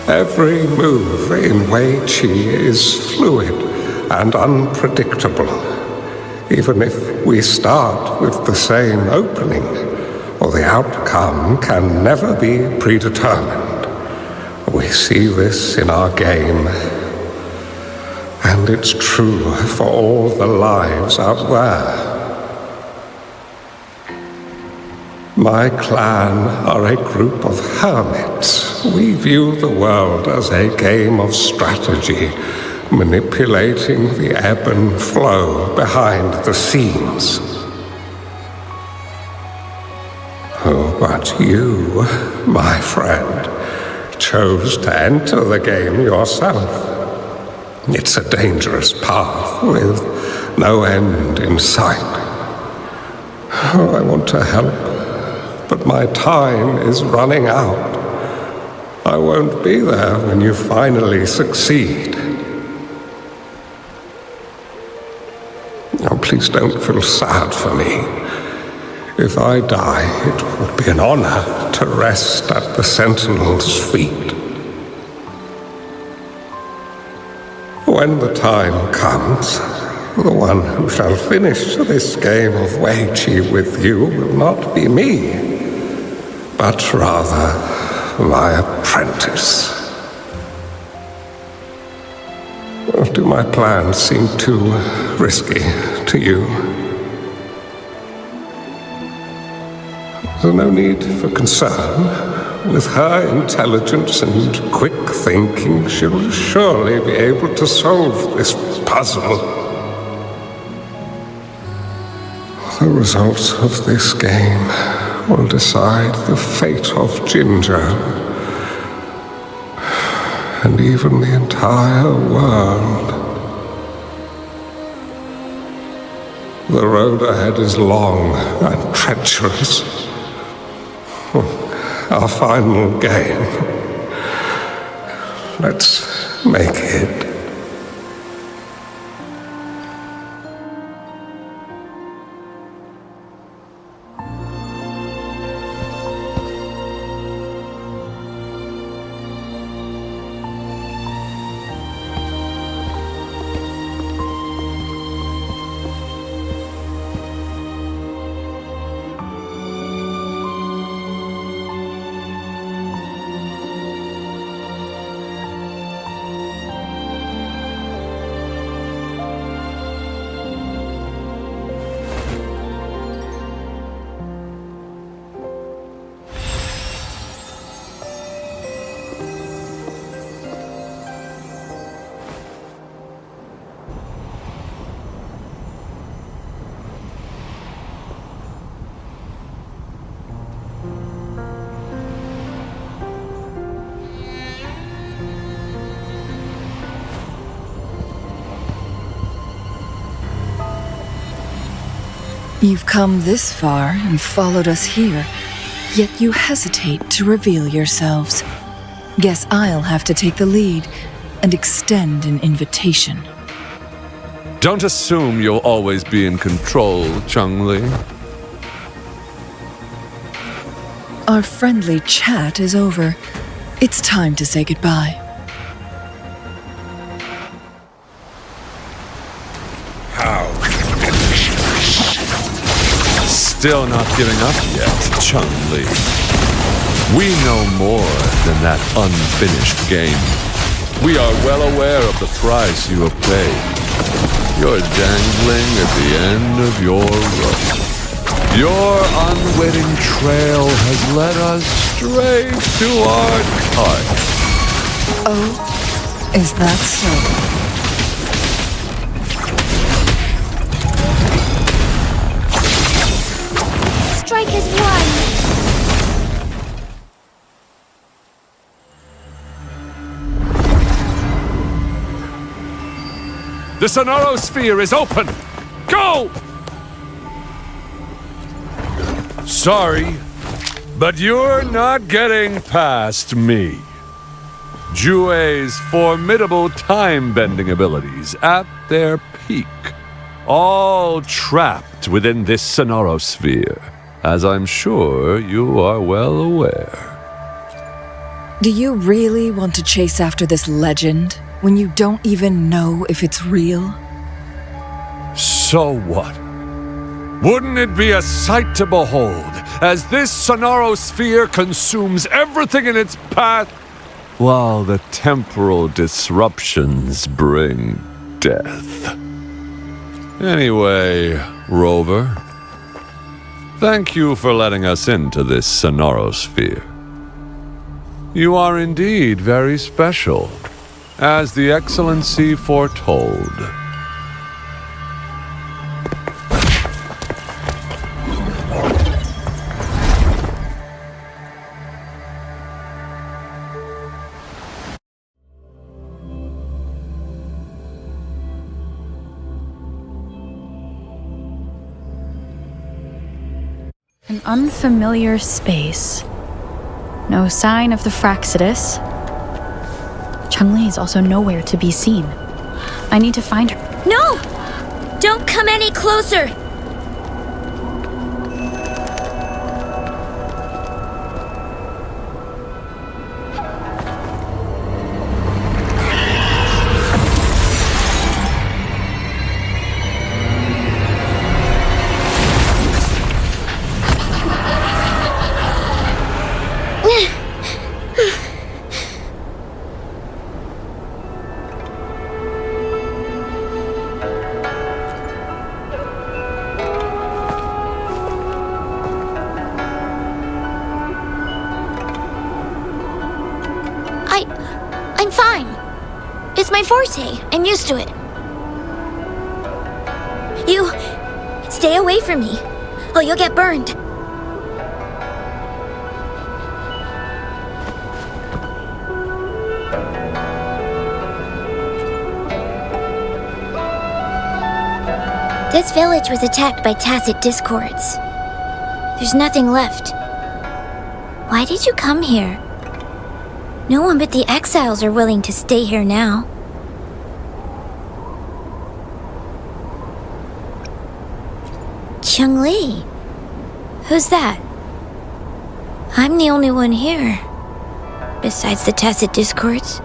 Every move in Weiqi is fluid and unpredictable. Even if we start with the same opening, or the outcome can never be predetermined. We see this in our game And it's true for all the lives out there. My clan are a group of hermits. We view the world as a game of strategy, manipulating the ebb and flow behind the scenes. Oh, but you, my friend, chose to enter the game yourself. It's a dangerous path with no end in sight. Oh, I want to help, but my time is running out. I won't be there when you finally succeed. Oh, please don't feel sad for me. If I die, it would be an honor to rest at the Sentinel's feet. When the time comes, the one who shall finish this game of Wei Qi with you will not be me, but rather my apprentice. Or do my plans seem too risky to you? There's no need for concern. With her intelligence and quick thinking, she'll surely be able to solve this puzzle. The results of this game will decide the fate of Jinzhou, and even the entire world. The road ahead is long and treacherous. Our final game. Let's make it. You've come this far and followed us here, yet you hesitate to reveal yourselves. Guess I'll have to take the lead and extend an invitation. Don't assume you'll always be in control, Changli. Our friendly chat is over. It's time to say goodbye. Still not giving up yet, Changli. We know more than that unfinished game. We are well aware of the price you have paid. You're dangling at the end of your rope. Your unwitting trail has led us straight to our cart. Oh, is that so? Strikers won! The Sonoro Sphere is open! Go! Sorry, but you're not getting past me. Jue's formidable time-bending abilities at their peak, all trapped within this Sonoro Sphere, as I'm sure you are well aware. Do you really want to chase after this legend when you don't even know if it's real? So what? Wouldn't it be a sight to behold as this Sonoro Sphere consumes everything in its path, while the temporal disruptions bring death. Anyway, Rover, thank you for letting us into this sonorosphere. You are indeed very special, as the Excellency foretold. An unfamiliar space. No sign of the Fraxidus. Changli is also nowhere to be seen. I need to find her. No! Don't come any closer! I'm fine. It's my forte. I'm used to it. You... stay away from me. Oh, you'll get burned. This village was attacked by tacit discords. There's nothing left. Why did you come here? No one but the exiles are willing to stay here now. Changli? Who's that? I'm the only one here, besides the tacit discords.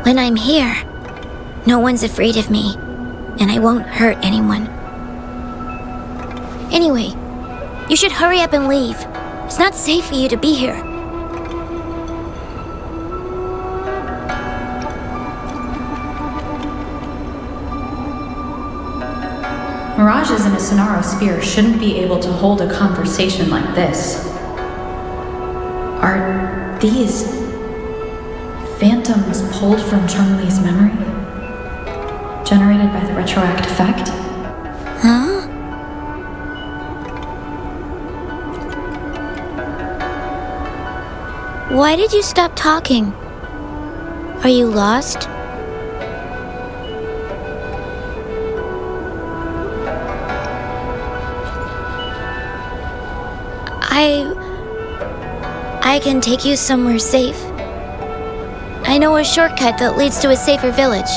When I'm here, no one's afraid of me, and I won't hurt anyone. Anyway, you should hurry up and leave. It's not safe for you to be here. Mirages in a sonorosphere shouldn't be able to hold a conversation like this. Are these phantoms pulled from Changli's memory? Generated by the retroact effect? Huh? Why did you stop talking? Are you lost? I can take you somewhere safe. I know a shortcut that leads to a safer village.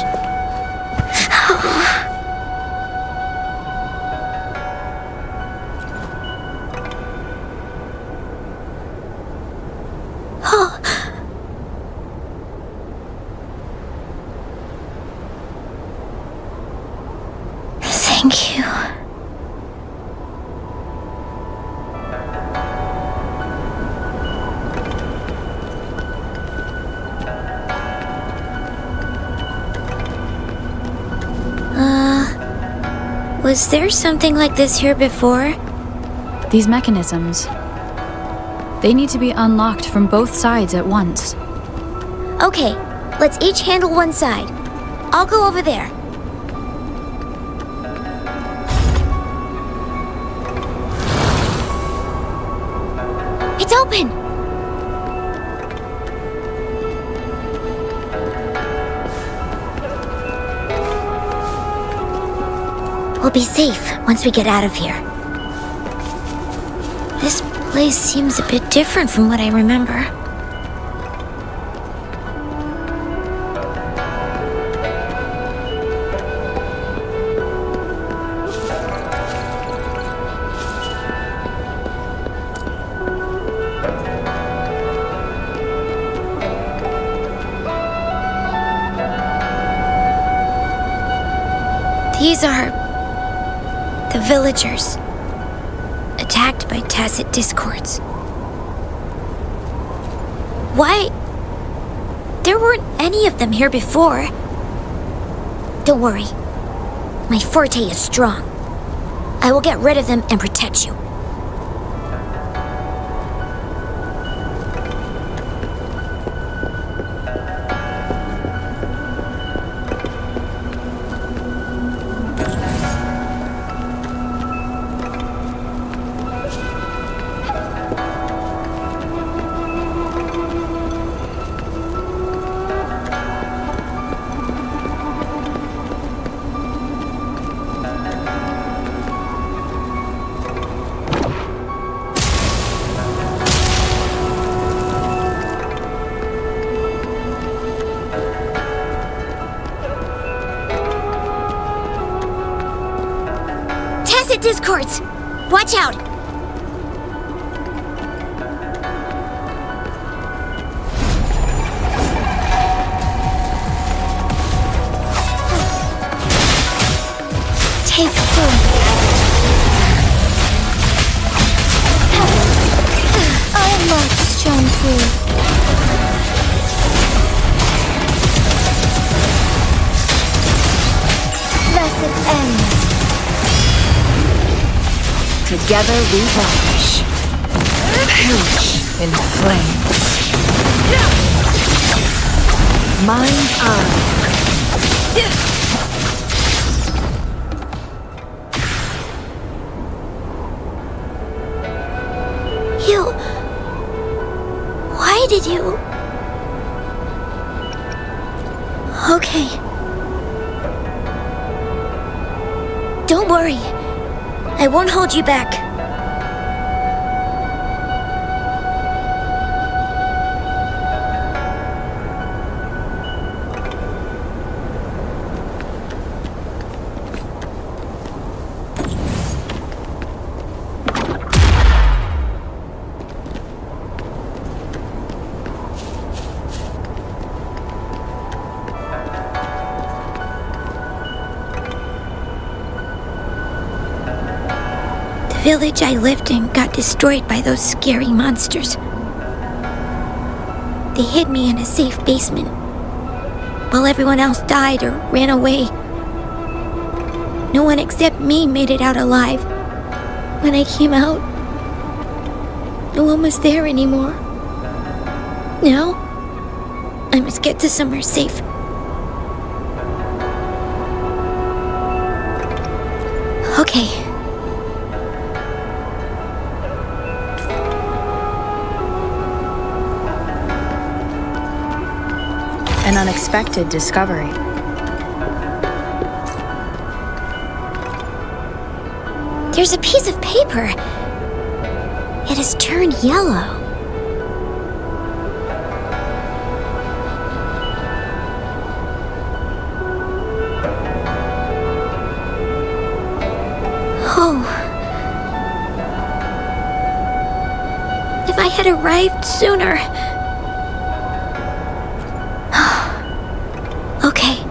Thank you. Was there something like this here before? These mechanisms. They need to be unlocked from both sides at once. Okay, let's each handle one side. I'll go over there. It's open! We'll be safe once we get out of here. This place seems a bit different from what I remember. These are the villagers, attacked by tacit discords. There weren't any of them here before. Don't worry. My forte is strong. I will get rid of them and protect you. Discords! Watch out! Take food. I must Chanlgi. Blessed end. Together we vanish, perish in flames. Mind's eye. You... Why did you... Okay. Don't worry. I won't hold you back. The village I lived in got destroyed by those scary monsters. They hid me in a safe basement, while everyone else died or ran away. No one except me made it out alive. When I came out, no one was there anymore. Now, I must get to somewhere safe. Okay. An unexpected discovery. There's a piece of paper. It has turned yellow. Oh. If I had arrived sooner. Okay.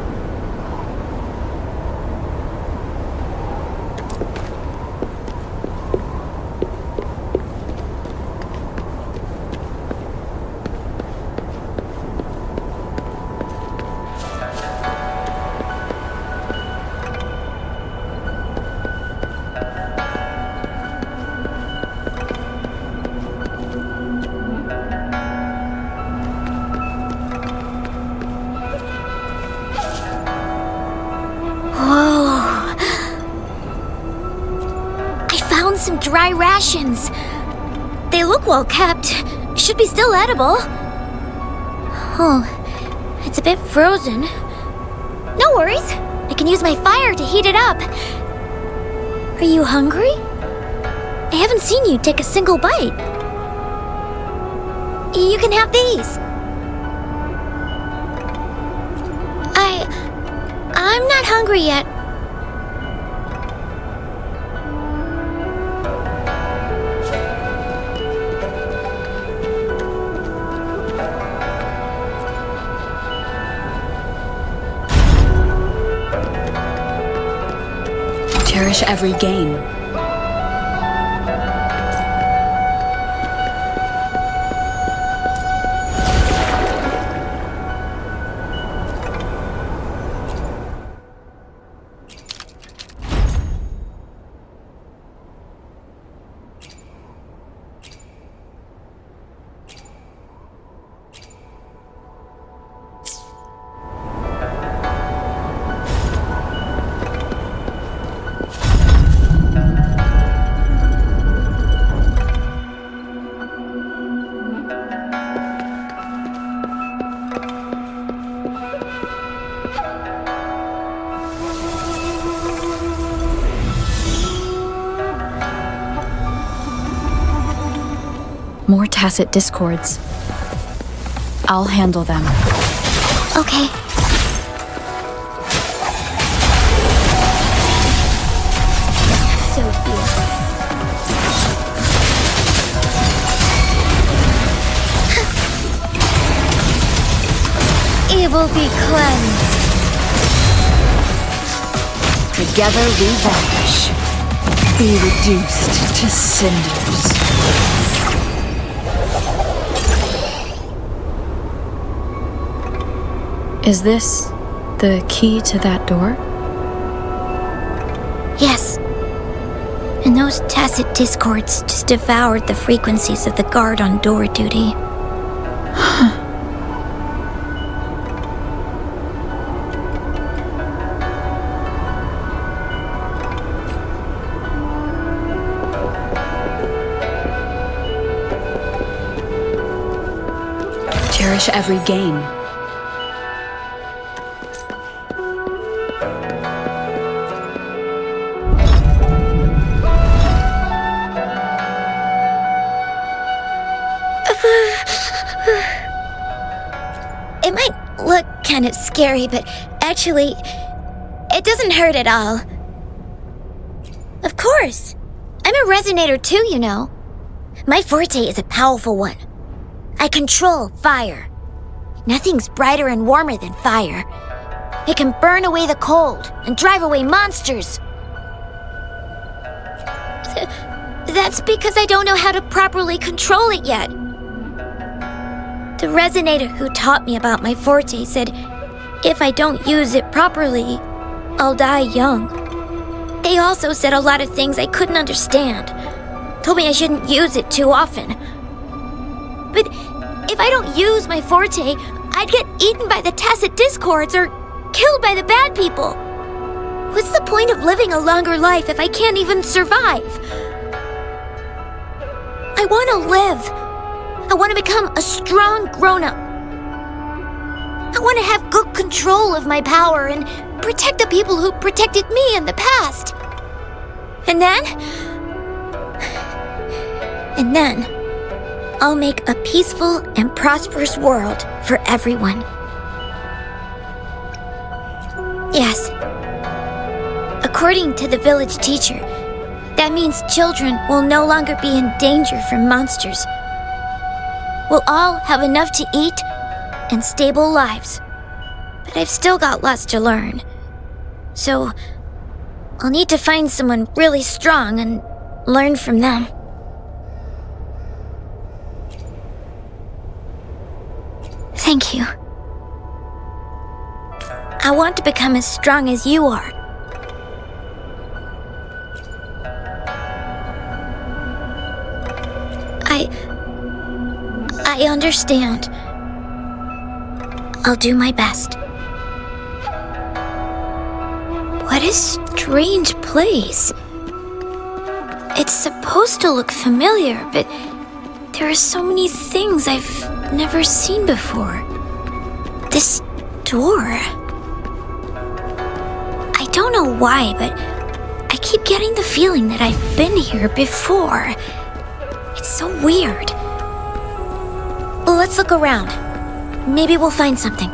Some dry rations. They look well kept. Should be still edible. Oh, it's a bit frozen. No worries. I can use my fire to heat it up. Are you hungry? I haven't seen you take a single bite. You can have these. I'm not hungry yet. Cherish every gain. More tacit discords. I'll handle them. Okay. So beautiful. Evil be cleansed. Together we vanish. Be reduced to cinders. Is this the key to that door? Yes. And those tacit discords just devoured the frequencies of the guard on door duty. Cherish every gain. It might look kind of scary, but actually, it doesn't hurt at all. Of course. I'm a resonator too, you know. My forte is a powerful one. I control fire. Nothing's brighter and warmer than fire. It can burn away the cold and drive away monsters. That's because I don't know how to properly control it yet. The resonator who taught me about my forte said if I don't use it properly, I'll die young. They also said a lot of things I couldn't understand. Told me I shouldn't use it too often. But if I don't use my forte, I'd get eaten by the tacit discords or killed by the bad people. What's the point of living a longer life if I can't even survive? I want to live. I want to become a strong grown-up. I want to have good control of my power and protect the people who protected me in the past. And then, I'll make a peaceful and prosperous world for everyone. Yes. According to the village teacher, that means children will no longer be in danger from monsters. We'll all have enough to eat and stable lives. But I've still got lots to learn. So, I'll need to find someone really strong and learn from them. Thank you. I want to become as strong as you are. I understand. I'll do my best. What a strange place. It's supposed to look familiar, but there are so many things I've never seen before. This door. I don't know why, but I keep getting the feeling that I've been here before. It's so weird. Let's look around. Maybe we'll find something.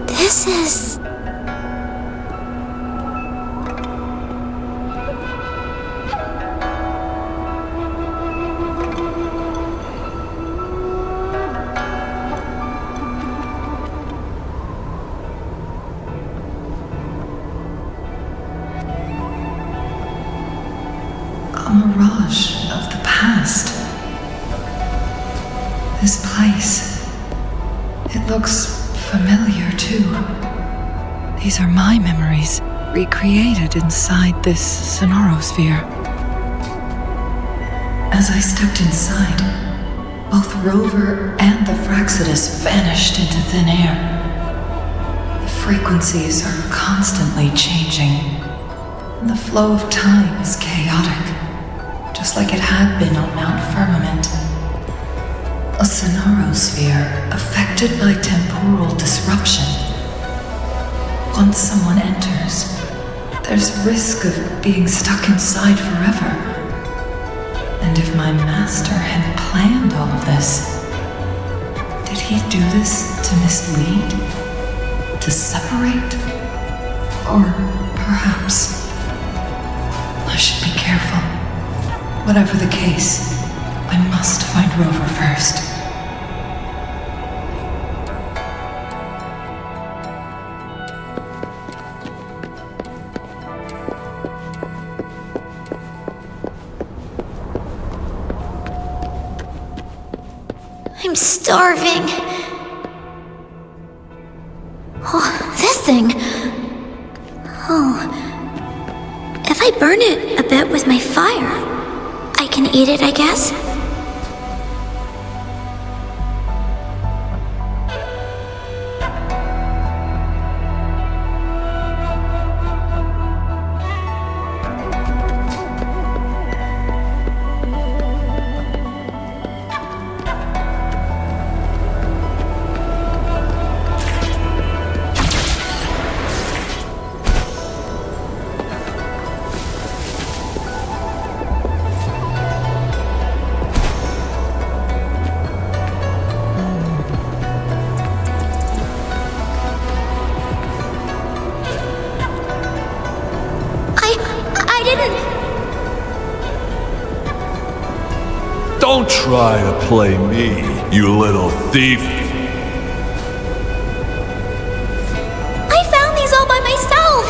This is... past. This place. It looks familiar, too. These are my memories, recreated inside this sonorosphere. As I stepped inside, both Rover and the Fraxidus vanished into thin air. The frequencies are constantly changing, and the flow of time is chaotic, just like it had been on Mount Firmament. A sonorosphere affected by temporal disruption. Once someone enters, there's risk of being stuck inside forever. And if my master had planned all of this, did he do this to mislead? To separate? Or perhaps I should be careful. Whatever the case, I must find Rover first. I'm starving. Oh, this thing. Oh. If I burn it a bit with my fire, I can eat it, I guess. Don't try to play me, you little thief. I found these all by myself.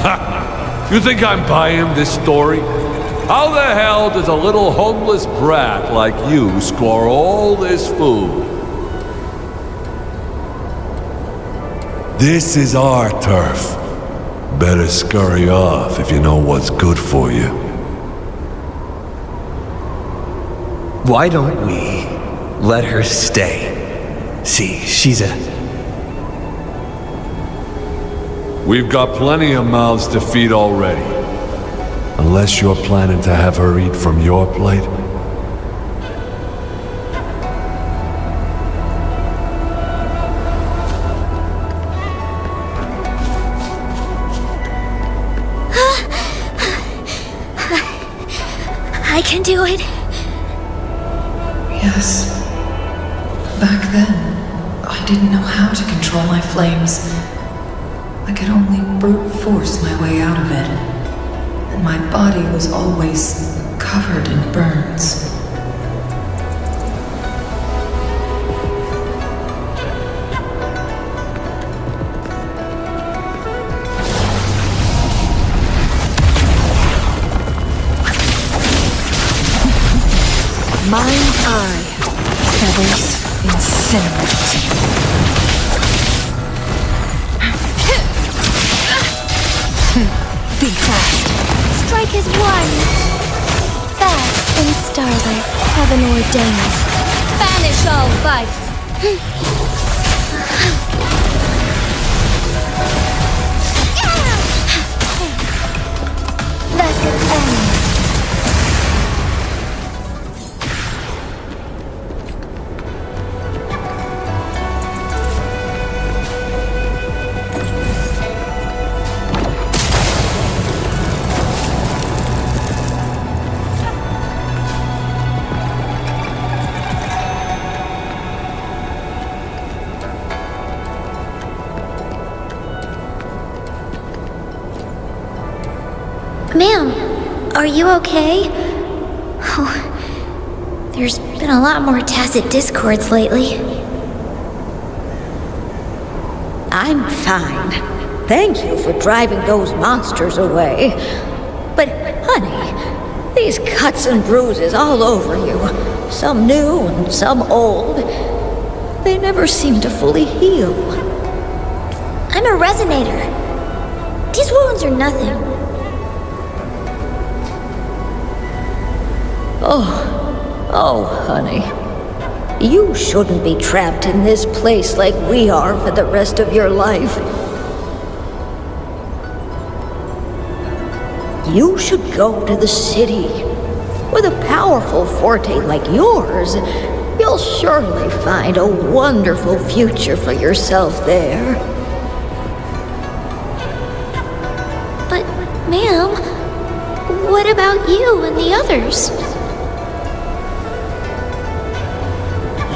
Ha! You think I'm buying this story? How the hell does a little homeless brat like you score all this food? This is our turf. Better scurry off if you know what's good for you. Why don't we let her stay? See, she's a... We've got plenty of mouths to feed already. Unless you're planning to have her eat from your plate. I can do it. Yes. Back then, I didn't know how to control my flames. I could only brute force my way out of it. And my body was always covered in burns. Mine eye. Feathers incinerate. Be fast. Strike as one. Fast in starlight, heaven ordains. Banish all vice. Thus it ends. Ma'am, are you okay? Oh, there's been a lot more tacit discords lately. I'm fine. Thank you for driving those monsters away. But, honey, these cuts and bruises all over you, some new and some old, they never seem to fully heal. I'm a resonator. These wounds are nothing. Oh, honey. You shouldn't be trapped in this place like we are for the rest of your life. You should go to the city. With a powerful forte like yours, you'll surely find a wonderful future for yourself there. But, ma'am, what about you and the others?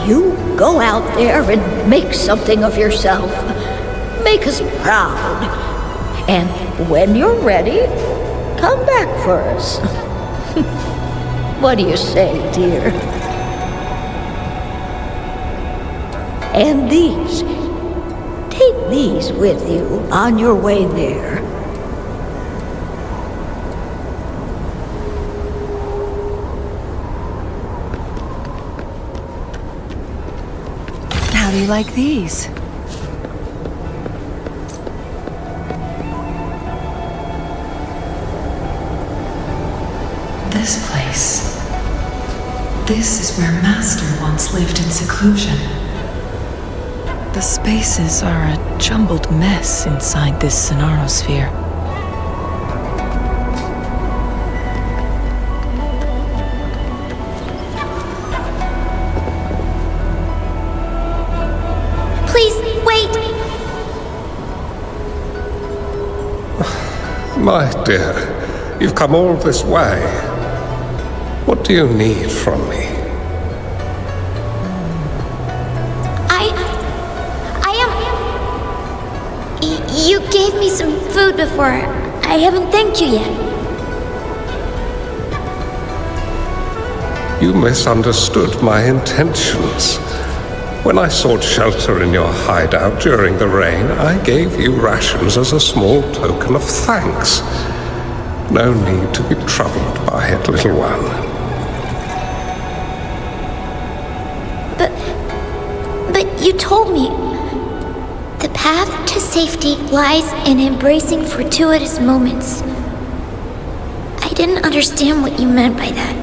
You go out there and make something of yourself. Make us proud. And when you're ready, come back for us. What do you say, dear? And these. Take these with you on your way there. How do you like these? This place. This is where Master once lived in seclusion. The spaces are a jumbled mess inside this Sonarosphere. Please, wait! My dear, you've come all this way. What do you need from me? You gave me some food before. I haven't thanked you yet. You misunderstood my intentions. When I sought shelter in your hideout during the rain, I gave you rations as a small token of thanks. No need to be troubled by it, little one. But you told me the path to safety lies in embracing fortuitous moments. I didn't understand what you meant by that.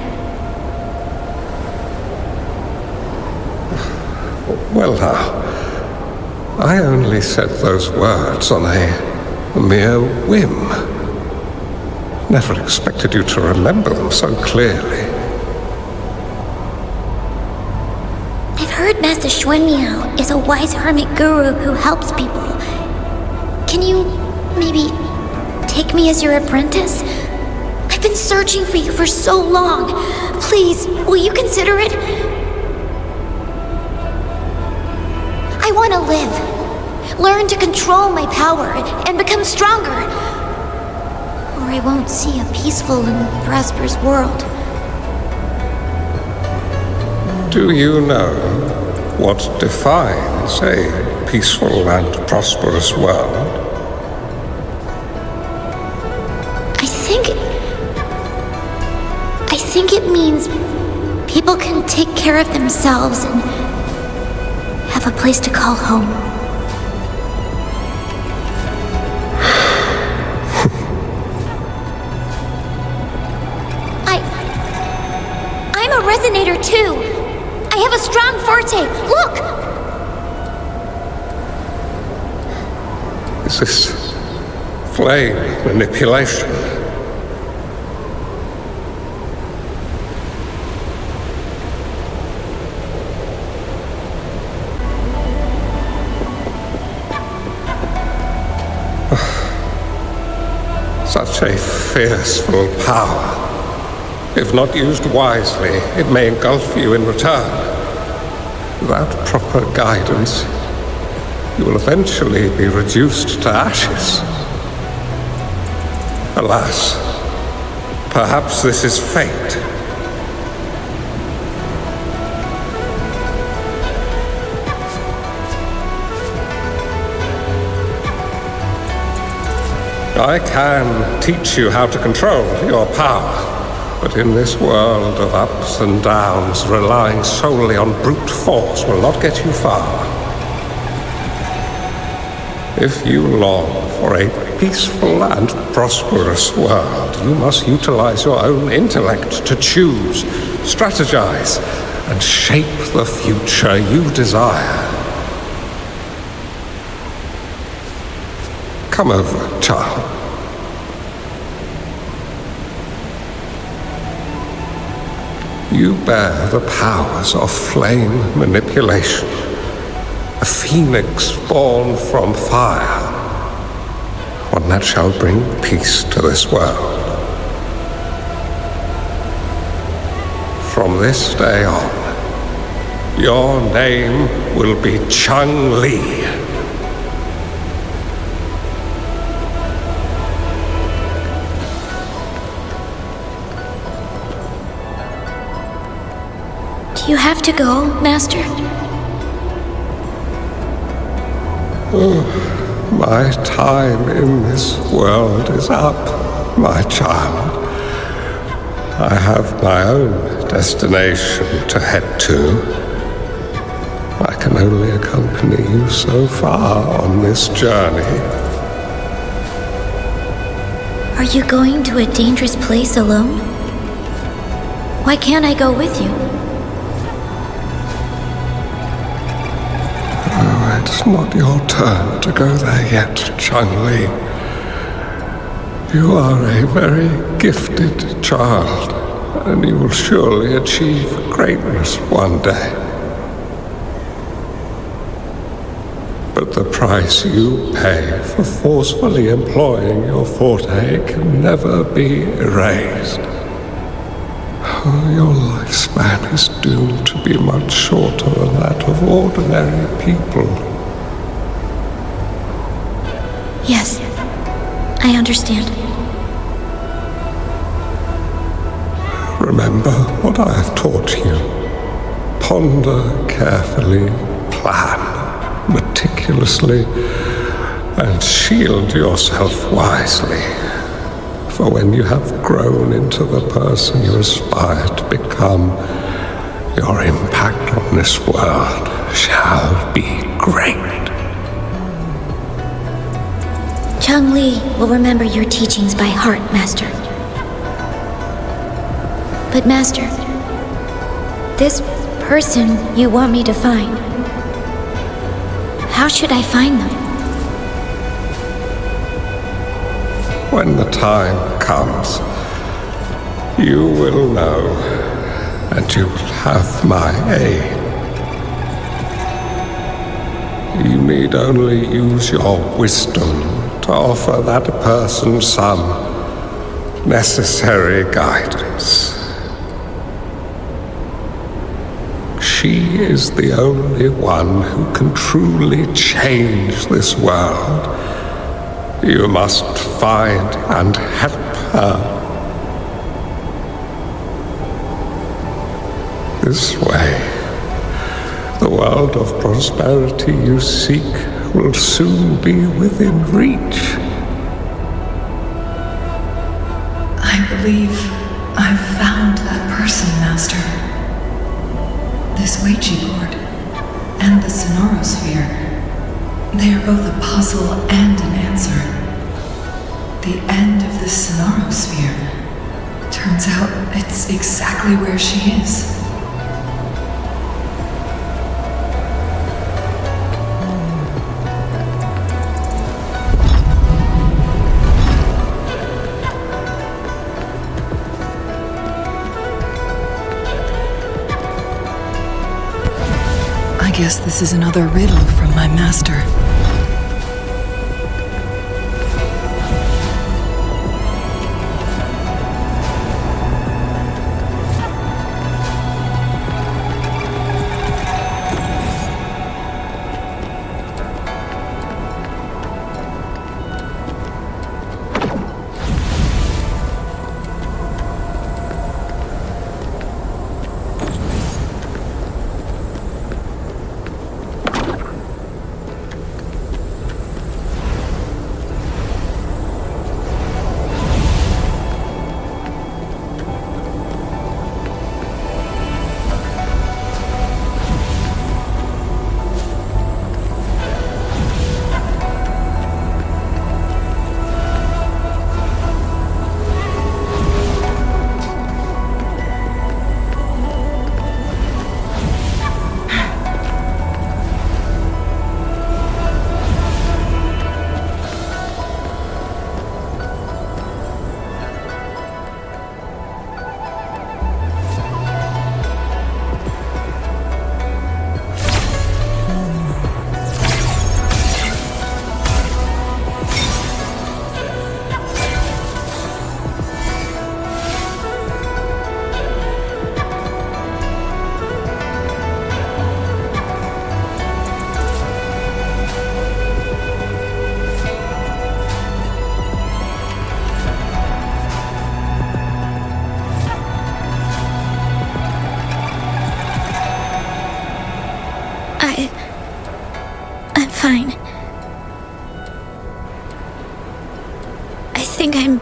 Well now, I only said those words on a mere whim. Never expected you to remember them so clearly. I've heard Master Xuanmiao is a wise hermit guru who helps people. Can you maybe take me as your apprentice? I've been searching for you for so long. Please, will you consider it? I want to live, learn to control my power, and become stronger. Or I won't see a peaceful and prosperous world. Do you know what defines a peaceful and prosperous world? I think it means people can take care of themselves and have a place to call home. I'm a resonator too. I have a strong forte. Look! Is this flame manipulation? Such a fearful power. If not used wisely, it may engulf you in return. Without proper guidance, you will eventually be reduced to ashes. Alas, perhaps this is fate. I can teach you how to control your power, but in this world of ups and downs, relying solely on brute force will not get you far. If you long for a peaceful and prosperous world, you must utilize your own intellect to choose, strategize, and shape the future you desire. Come over, child. You bear the powers of flame manipulation, a phoenix born from fire, one that shall bring peace to this world. From this day on, your name will be Changli. Do you have to go, Master? My time in this world is up, my child. I have my own destination to head to. I can only accompany you so far on this journey. Are you going to a dangerous place alone? Why can't I go with you? It's not your turn to go there yet, Changli. You are a very gifted child, and you will surely achieve greatness one day. But the price you pay for forcefully employing your forte can never be erased. Your lifespan is doomed to be much shorter than that of ordinary people. Yes, I understand. Remember what I have taught you. Ponder carefully, plan meticulously, and shield yourself wisely. For when you have grown into the person you aspire to become, your impact on this world shall be great. Changli will remember your teachings by heart, Master. But Master, this person you want me to find, how should I find them? When the time comes, you will know, and you will have my aid. You need only use your wisdom to offer that person some necessary guidance. She is the only one who can truly change this world. You must find and help her. This way, the world of prosperity you seek will soon be within reach. I believe I've found that person, Master. This Weiqi board and the Sonorosphere, they are both a puzzle and an answer. The end of the Sonorosphere, turns out it's exactly where she is. I guess this is another riddle from my master. fine. I think I'm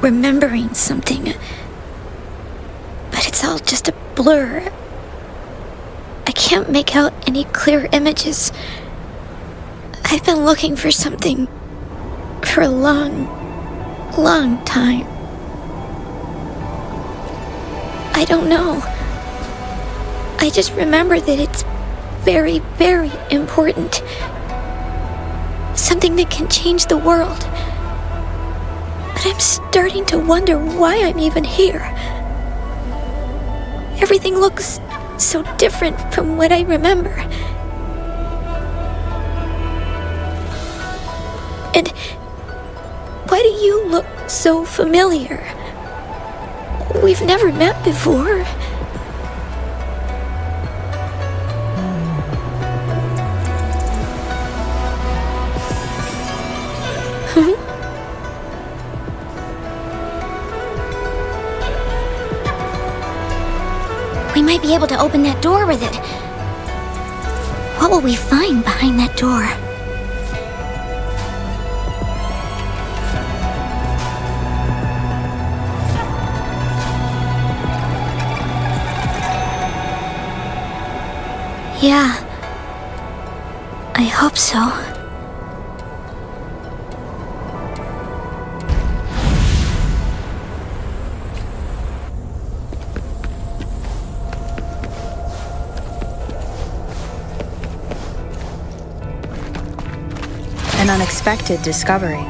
remembering something, but it's all just a blur. I can't make out any clear images. I've been looking for something for a long time. I don't know. I just remember that it's very, very important. Something that can change the world. But I'm starting to wonder why I'm even here. Everything looks so different from what I remember. And why do you look so familiar? We've never met before. We might be able to open that door with it. What will we find behind that door? Yeah, I hope so. An unexpected discovery.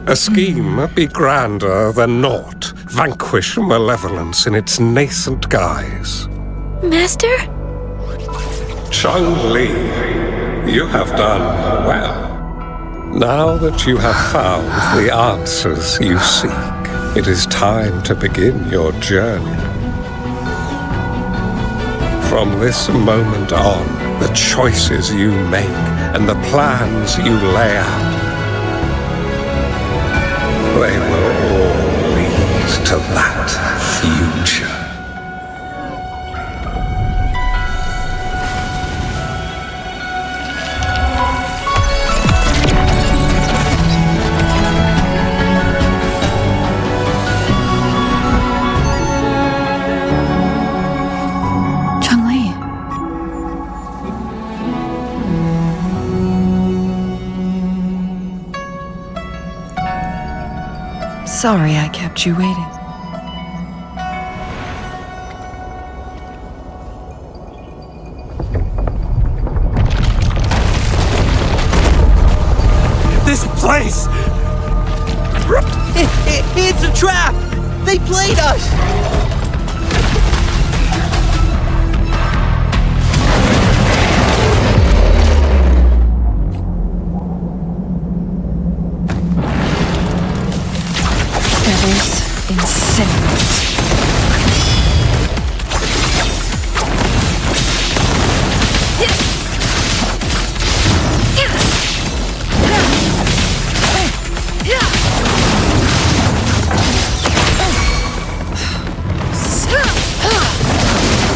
A scheme be grander than naught. Vanquish malevolence in its nascent guise. Master? Changli, you have done well. Now that you have found the answers you seek, it is time to begin your journey. From this moment on, the choices you make and the plans you lay out, they will all lead to that future. Changli. Sorry I kept you waiting. This place! It's a trap! They played us! Feathers incinerate.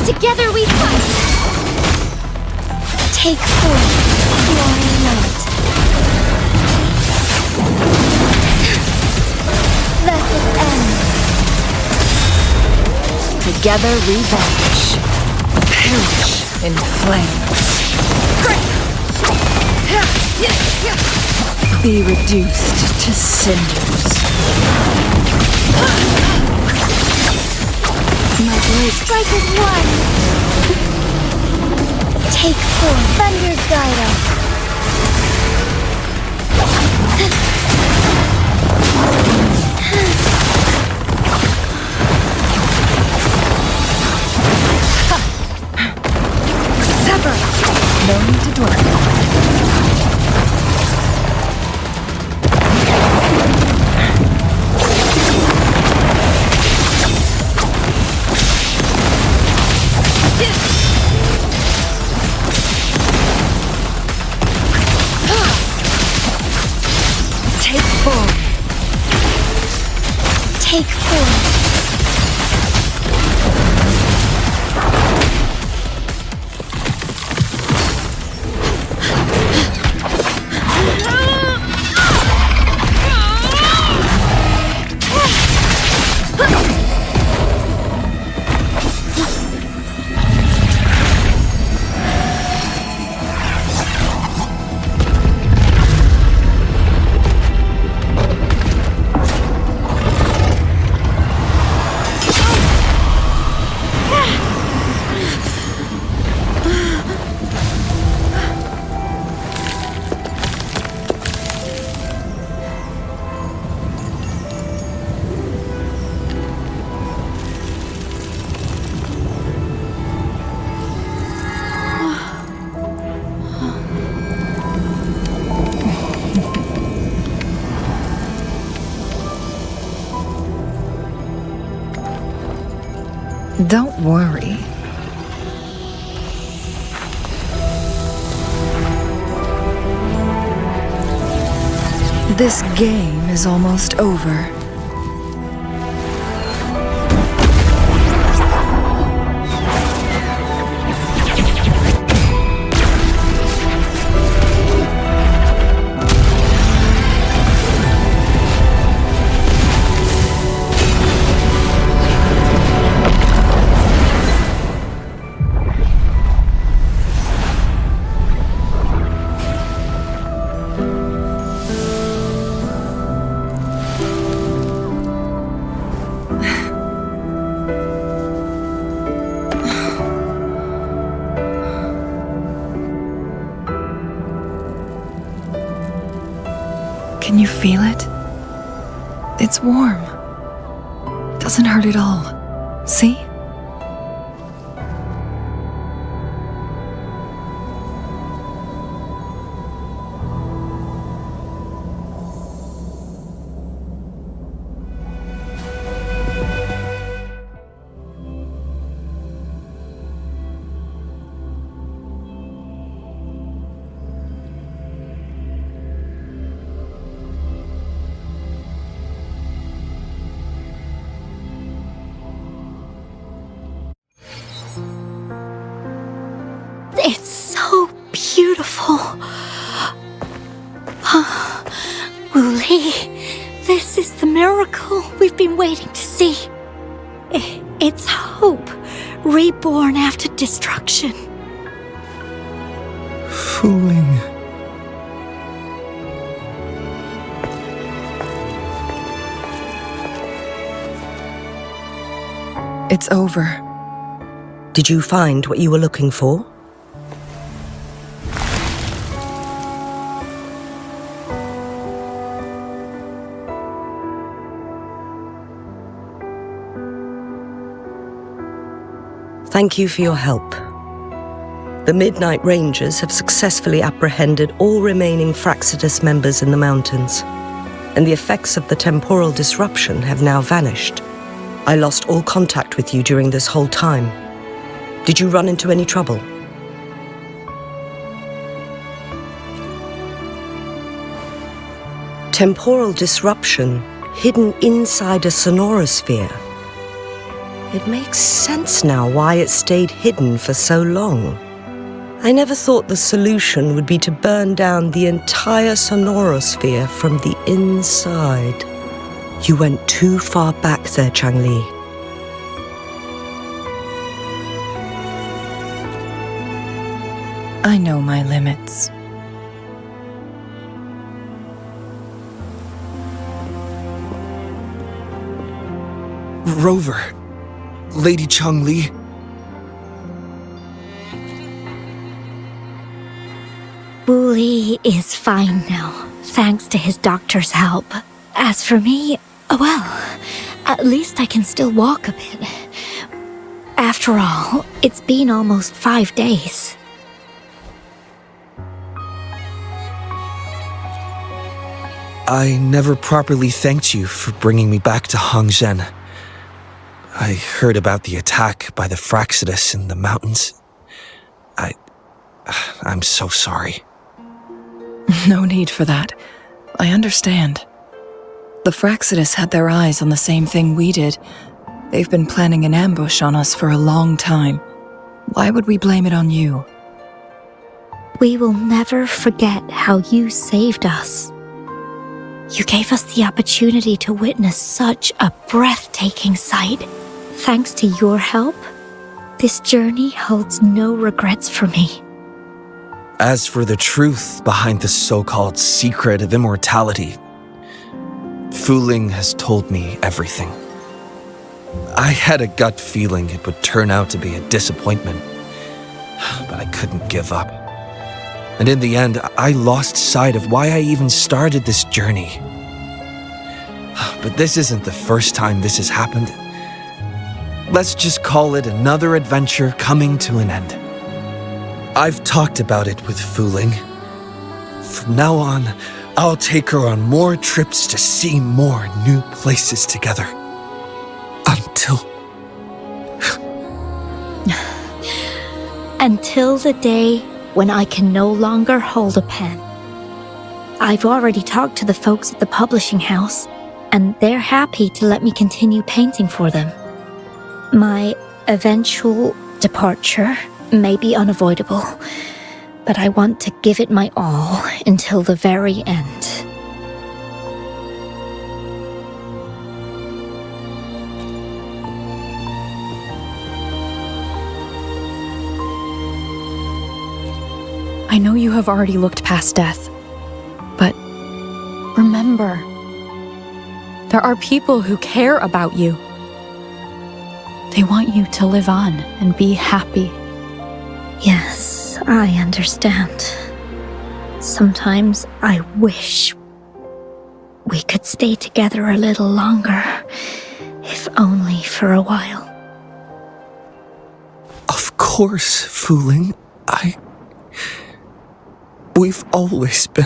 Together we fight! Take form, flying light. Let it end. Together we vanish. Perish in flames. Be reduced to cinders. My blade Strike as one. Take form, thunder's guide us. sever. No need to dwell. Don't worry. This game is almost over. Can you feel it? It's warm. Doesn't hurt at all. See? It's so beautiful. Wuli, this is the miracle we've been waiting to see. It's hope, reborn after destruction. Fooling. It's over. Did you find what you were looking for? Thank you for your help. The Midnight Rangers have successfully apprehended all remaining Fraxidus members in the mountains, and the effects of the temporal disruption have now vanished. I lost all contact with you during this whole time. Did you run into any trouble? Temporal disruption hidden inside a sonorosphere. It makes sense now why it stayed hidden for so long. I never thought the solution would be to burn down the entire sonorosphere from the inside. You went too far back there, Changli. I know my limits. Rover. Lady Changli. Wuli is fine now, thanks to his doctor's help. As for me, well, at least I can still walk a bit. After all, it's been almost 5 days. I never properly thanked you for bringing me back to Hongzhen. I heard about the attack by the Fraxidus in the mountains. I'm so sorry. No need for that. I understand. The Fraxidus had their eyes on the same thing we did. They've been planning an ambush on us for a long time. Why would we blame it on you? We will never forget how you saved us. You gave us the opportunity to witness such a breathtaking sight. Thanks to your help, this journey holds no regrets for me. As for the truth behind the so-called secret of immortality, Fooling has told me everything. I had a gut feeling it would turn out to be a disappointment, but I couldn't give up. And in the end, I lost sight of why I even started this journey. But this isn't the first time this has happened. Let's just call it another adventure coming to an end. I've talked about it with Fooling. From now on, I'll take her on more trips to see more new places together. Until the day when I can no longer hold a pen. I've already talked to the folks at the publishing house, and they're happy to let me continue painting for them. My eventual departure may be unavoidable, but I want to give it my all until the very end. I know you have already looked past death, but remember, there are people who care about you. They want you to live on and be happy. Yes, I understand. Sometimes I wish we could stay together a little longer, if only for a while. Of course, Fooling. We've always been.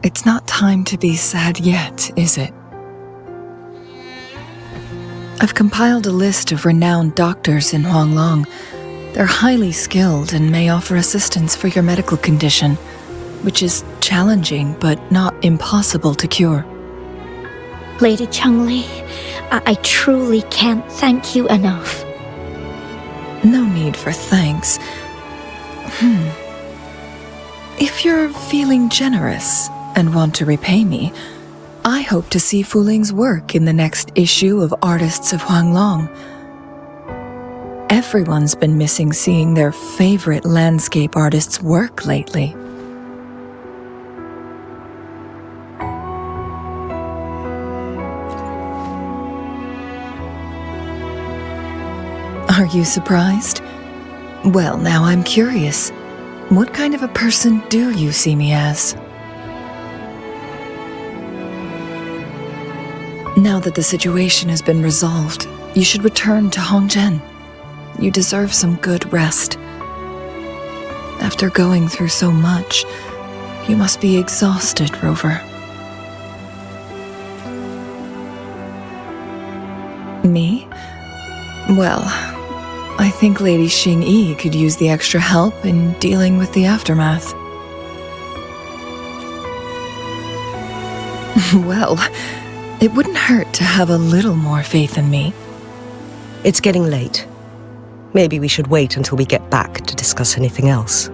It's not time to be sad yet, is it? I've compiled a list of renowned doctors in Huanglong. They're highly skilled and may offer assistance for your medical condition, which is challenging but not impossible to cure. Lady Changli, I truly can't thank you enough. No need for thanks. If you're feeling generous and want to repay me, I hope to see Fuling's work in the next issue of Artists of Huanglong. Everyone's been missing seeing their favorite landscape artists work lately. Are you surprised? Well, now I'm curious. What kind of a person do you see me as? Now that the situation has been resolved, you should return to Hongzhen. You deserve some good rest. After going through so much, you must be exhausted, Rover. Me? Well, I think Lady Xingyi could use the extra help in dealing with the aftermath. Well, it wouldn't hurt to have a little more faith in me. It's getting late. Maybe we should wait until we get back to discuss anything else.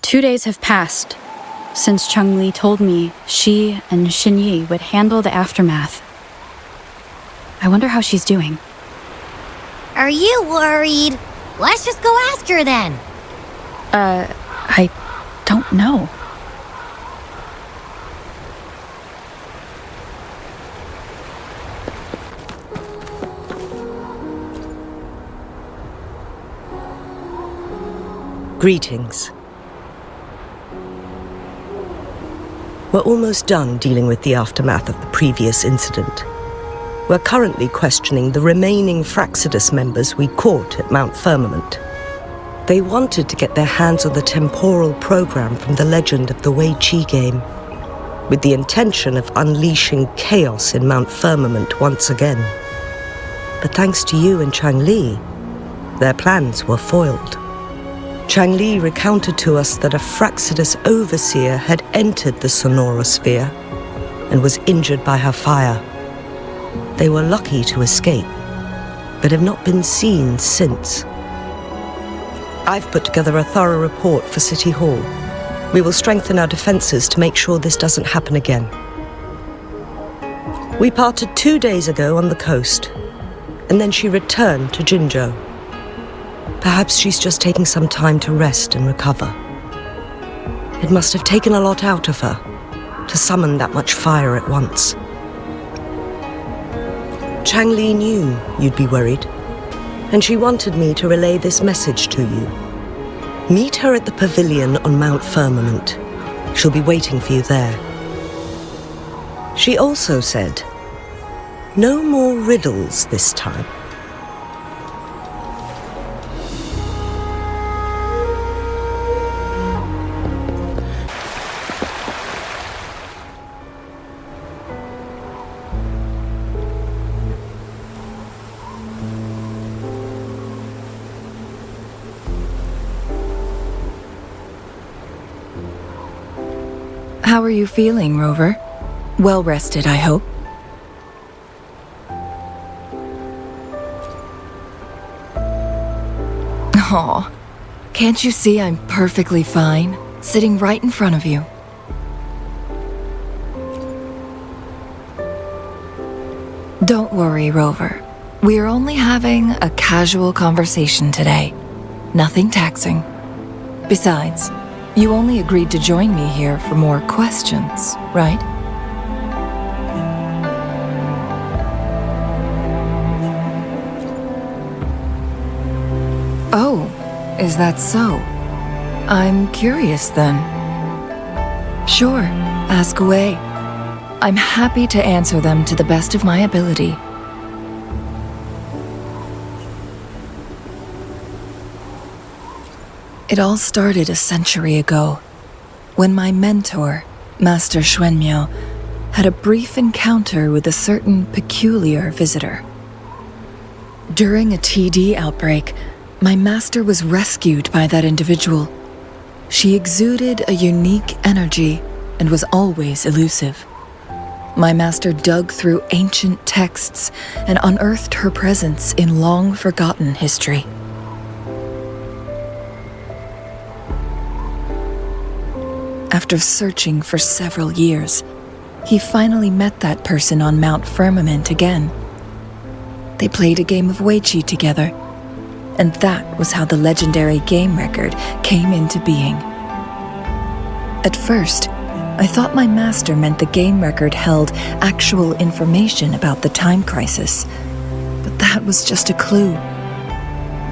Two days have passed since Changli told me she and Xingyi would handle the aftermath. I wonder how she's doing. Are you worried? Let's just go ask her then. I don't know. Greetings. We're almost done dealing with the aftermath of the previous incident. We're currently questioning the remaining Fraxidus members we caught at Mount Firmament. They wanted to get their hands on the temporal program from the legend of the Wei Qi game, with the intention of unleashing chaos in Mount Firmament once again. But thanks to you and Changli, their plans were foiled. Changli recounted to us that a Fraxidus overseer had entered the Sonora sphere and was injured by her fire. They were lucky to escape, but have not been seen since. I've put together a thorough report for City Hall. We will strengthen our defenses to make sure this doesn't happen again. We parted 2 days ago on the coast, and then she returned to Jinzhou. Perhaps she's just taking some time to rest and recover. It must have taken a lot out of her to summon that much fire at once. Changli knew you'd be worried, and she wanted me to relay this message to you. Meet her at the pavilion on Mount Firmament. She'll be waiting for you there. She also said, "No more riddles this time." How are you feeling, Rover? Well rested, I hope. Aw, can't you see I'm perfectly fine, sitting right in front of you? Don't worry, Rover. We're only having a casual conversation today. Nothing taxing. Besides, you only agreed to join me here for more questions, right? Oh, is that so? I'm curious then. Sure, ask away. I'm happy to answer them to the best of my ability. It all started a century ago, when my mentor, Master Xuanmiao, had a brief encounter with a certain peculiar visitor. During a TD outbreak, my master was rescued by that individual. She exuded a unique energy and was always elusive. My master dug through ancient texts and unearthed her presence in long-forgotten history. After searching for several years, he finally met that person on Mount Firmament again. They played a game of Weiqi together, and that was how the legendary game record came into being. At first, I thought my master meant the game record held actual information about the time crisis, but that was just a clue.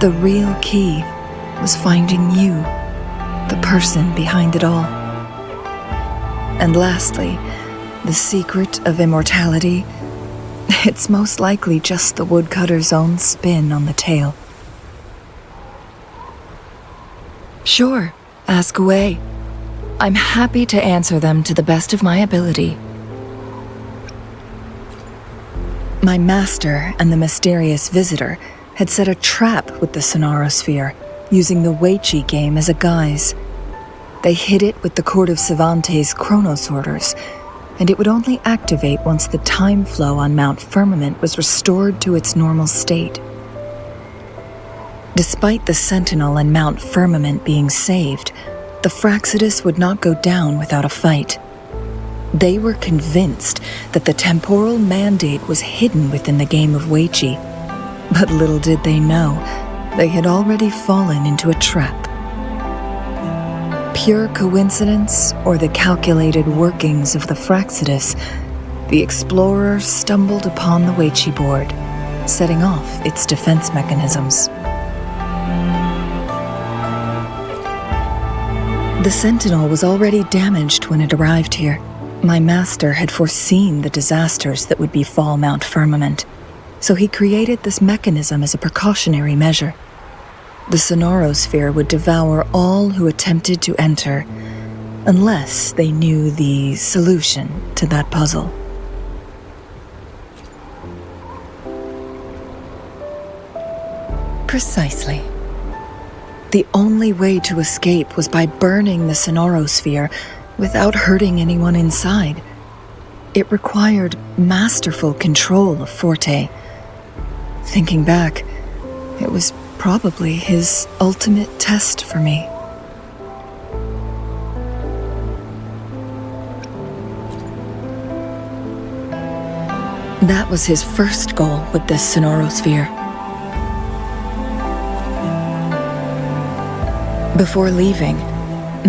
The real key was finding you, the person behind it all. And lastly, the secret of immortality, it's most likely just the woodcutter's own spin on the tale. Sure, ask away. I'm happy to answer them to the best of my ability. My master and the mysterious visitor had set a trap with the Sonarosphere, using the Weiqi game as a guise. They hid it with the Court of Cervantes' chronosorters, and it would only activate once the time flow on Mount Firmament was restored to its normal state. Despite the Sentinel and Mount Firmament being saved, the Fraxidus would not go down without a fight. They were convinced that the temporal mandate was hidden within the game of Weiqi, but little did they know, they had already fallen into a trap. Pure coincidence or the calculated workings of the Fraxidus, the explorer stumbled upon the Weiqi board, setting off its defense mechanisms. The Sentinel was already damaged when it arrived here. My master had foreseen the disasters that would befall Mount Firmament, so he created this mechanism as a precautionary measure. The Sonarosphere would devour all who attempted to enter, unless they knew the solution to that puzzle. Precisely. The only way to escape was by burning the Sonarosphere without hurting anyone inside. It required masterful control of Forte. Thinking back, it was probably his ultimate test for me. That was his first goal with this Sonarosphere. Before leaving,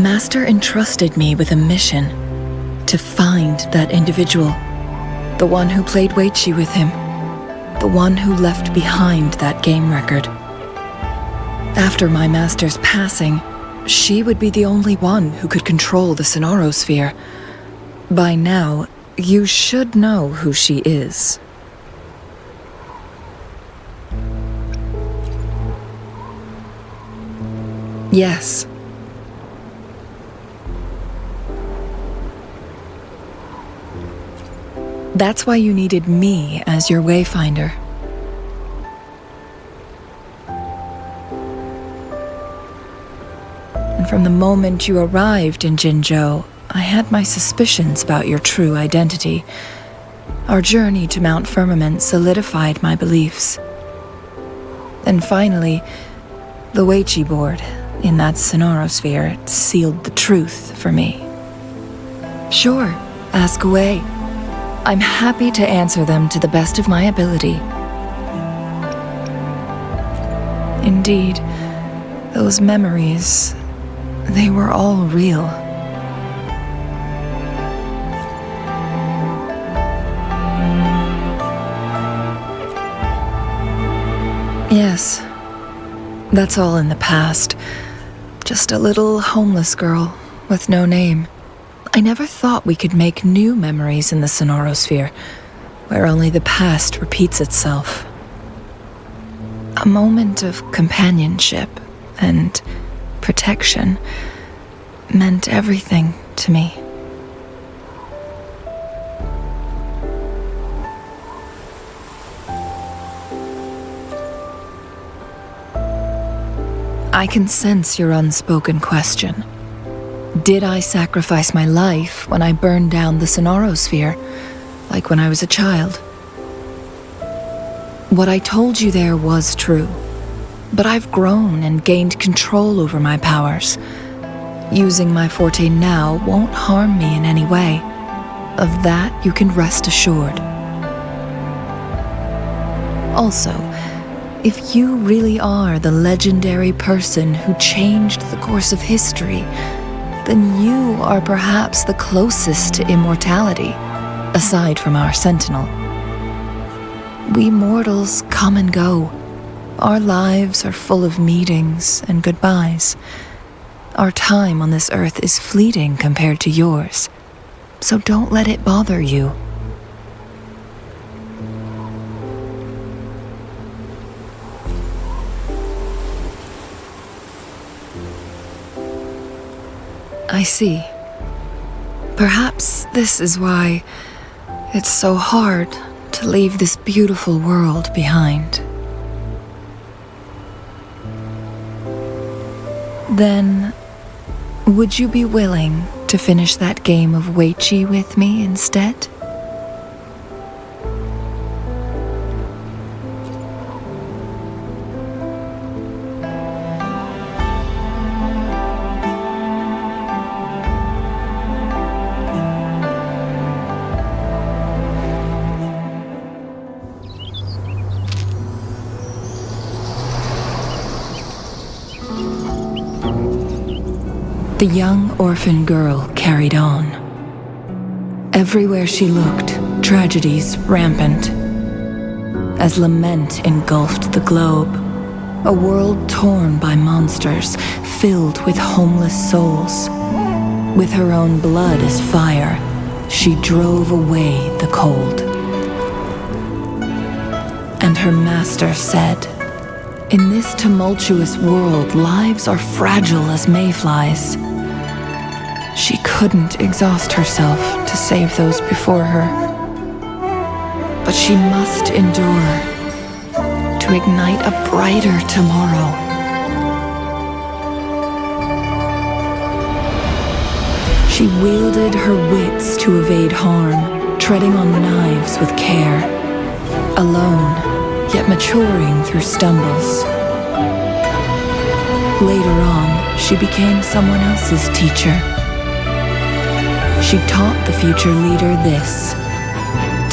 Master entrusted me with a mission to find that individual, the one who played Weiqi with him, the one who left behind that game record. After my master's passing, she would be the only one who could control the Sonarosphere. By now, You should know who she is. Yes. That's why you needed me as your wayfinder. And from the moment you arrived in Jinzhou, I had my suspicions about your true identity. Our journey to Mount Firmament solidified my beliefs. Then finally, the Weiqi board in that sonorosphere sealed the truth for me. Sure, ask away. I'm happy to answer them to the best of my ability. Indeed, those memories, they were all real. Yes, that's all in the past. Just a little homeless girl with no name. I never thought we could make new memories in the sonorosphere, where only the past repeats itself. A moment of companionship and protection meant everything to me. I can sense your unspoken question. Did I sacrifice my life when I burned down the sonorosphere, like when I was a child? What I told you there was true, but I've grown and gained control over my powers. Using my forte now won't harm me in any way. Of that you can rest assured. Also, if you really are the legendary person who changed the course of history, then you are perhaps the closest to immortality, aside from our sentinel. We mortals come and go. Our lives are full of meetings and goodbyes. Our time on this earth is fleeting compared to yours, so don't let it bother you. I see. Perhaps this is why it's so hard to leave this beautiful world behind. Then, would you be willing to finish that game of Weiqi with me instead? The young orphan girl carried on. Everywhere she looked, tragedies rampant. As lament engulfed the globe, a world torn by monsters, filled with homeless souls. With her own blood as fire, she drove away the cold. And her master said, "In this tumultuous world, lives are fragile as mayflies." She couldn't exhaust herself to save those before her. But she must endure to ignite a brighter tomorrow. She wielded her wits to evade harm, treading on knives with care. Alone, yet maturing through stumbles. Later on, she became someone else's teacher. She taught the future leader this: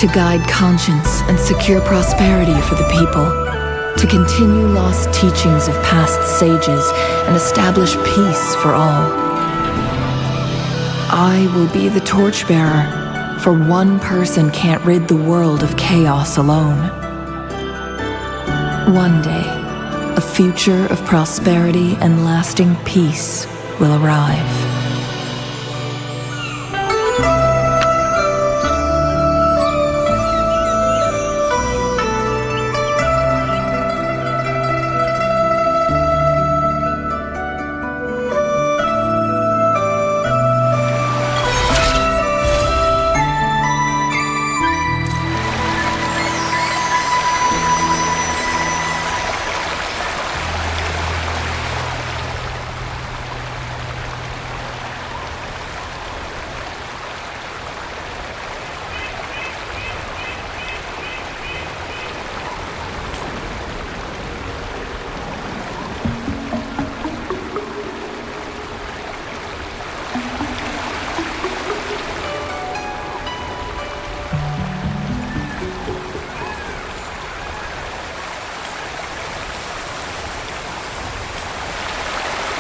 to guide conscience and secure prosperity for the people, to continue lost teachings of past sages and establish peace for all. I will be the torchbearer, for one person can't rid the world of chaos alone. One day, a future of prosperity and lasting peace will arrive.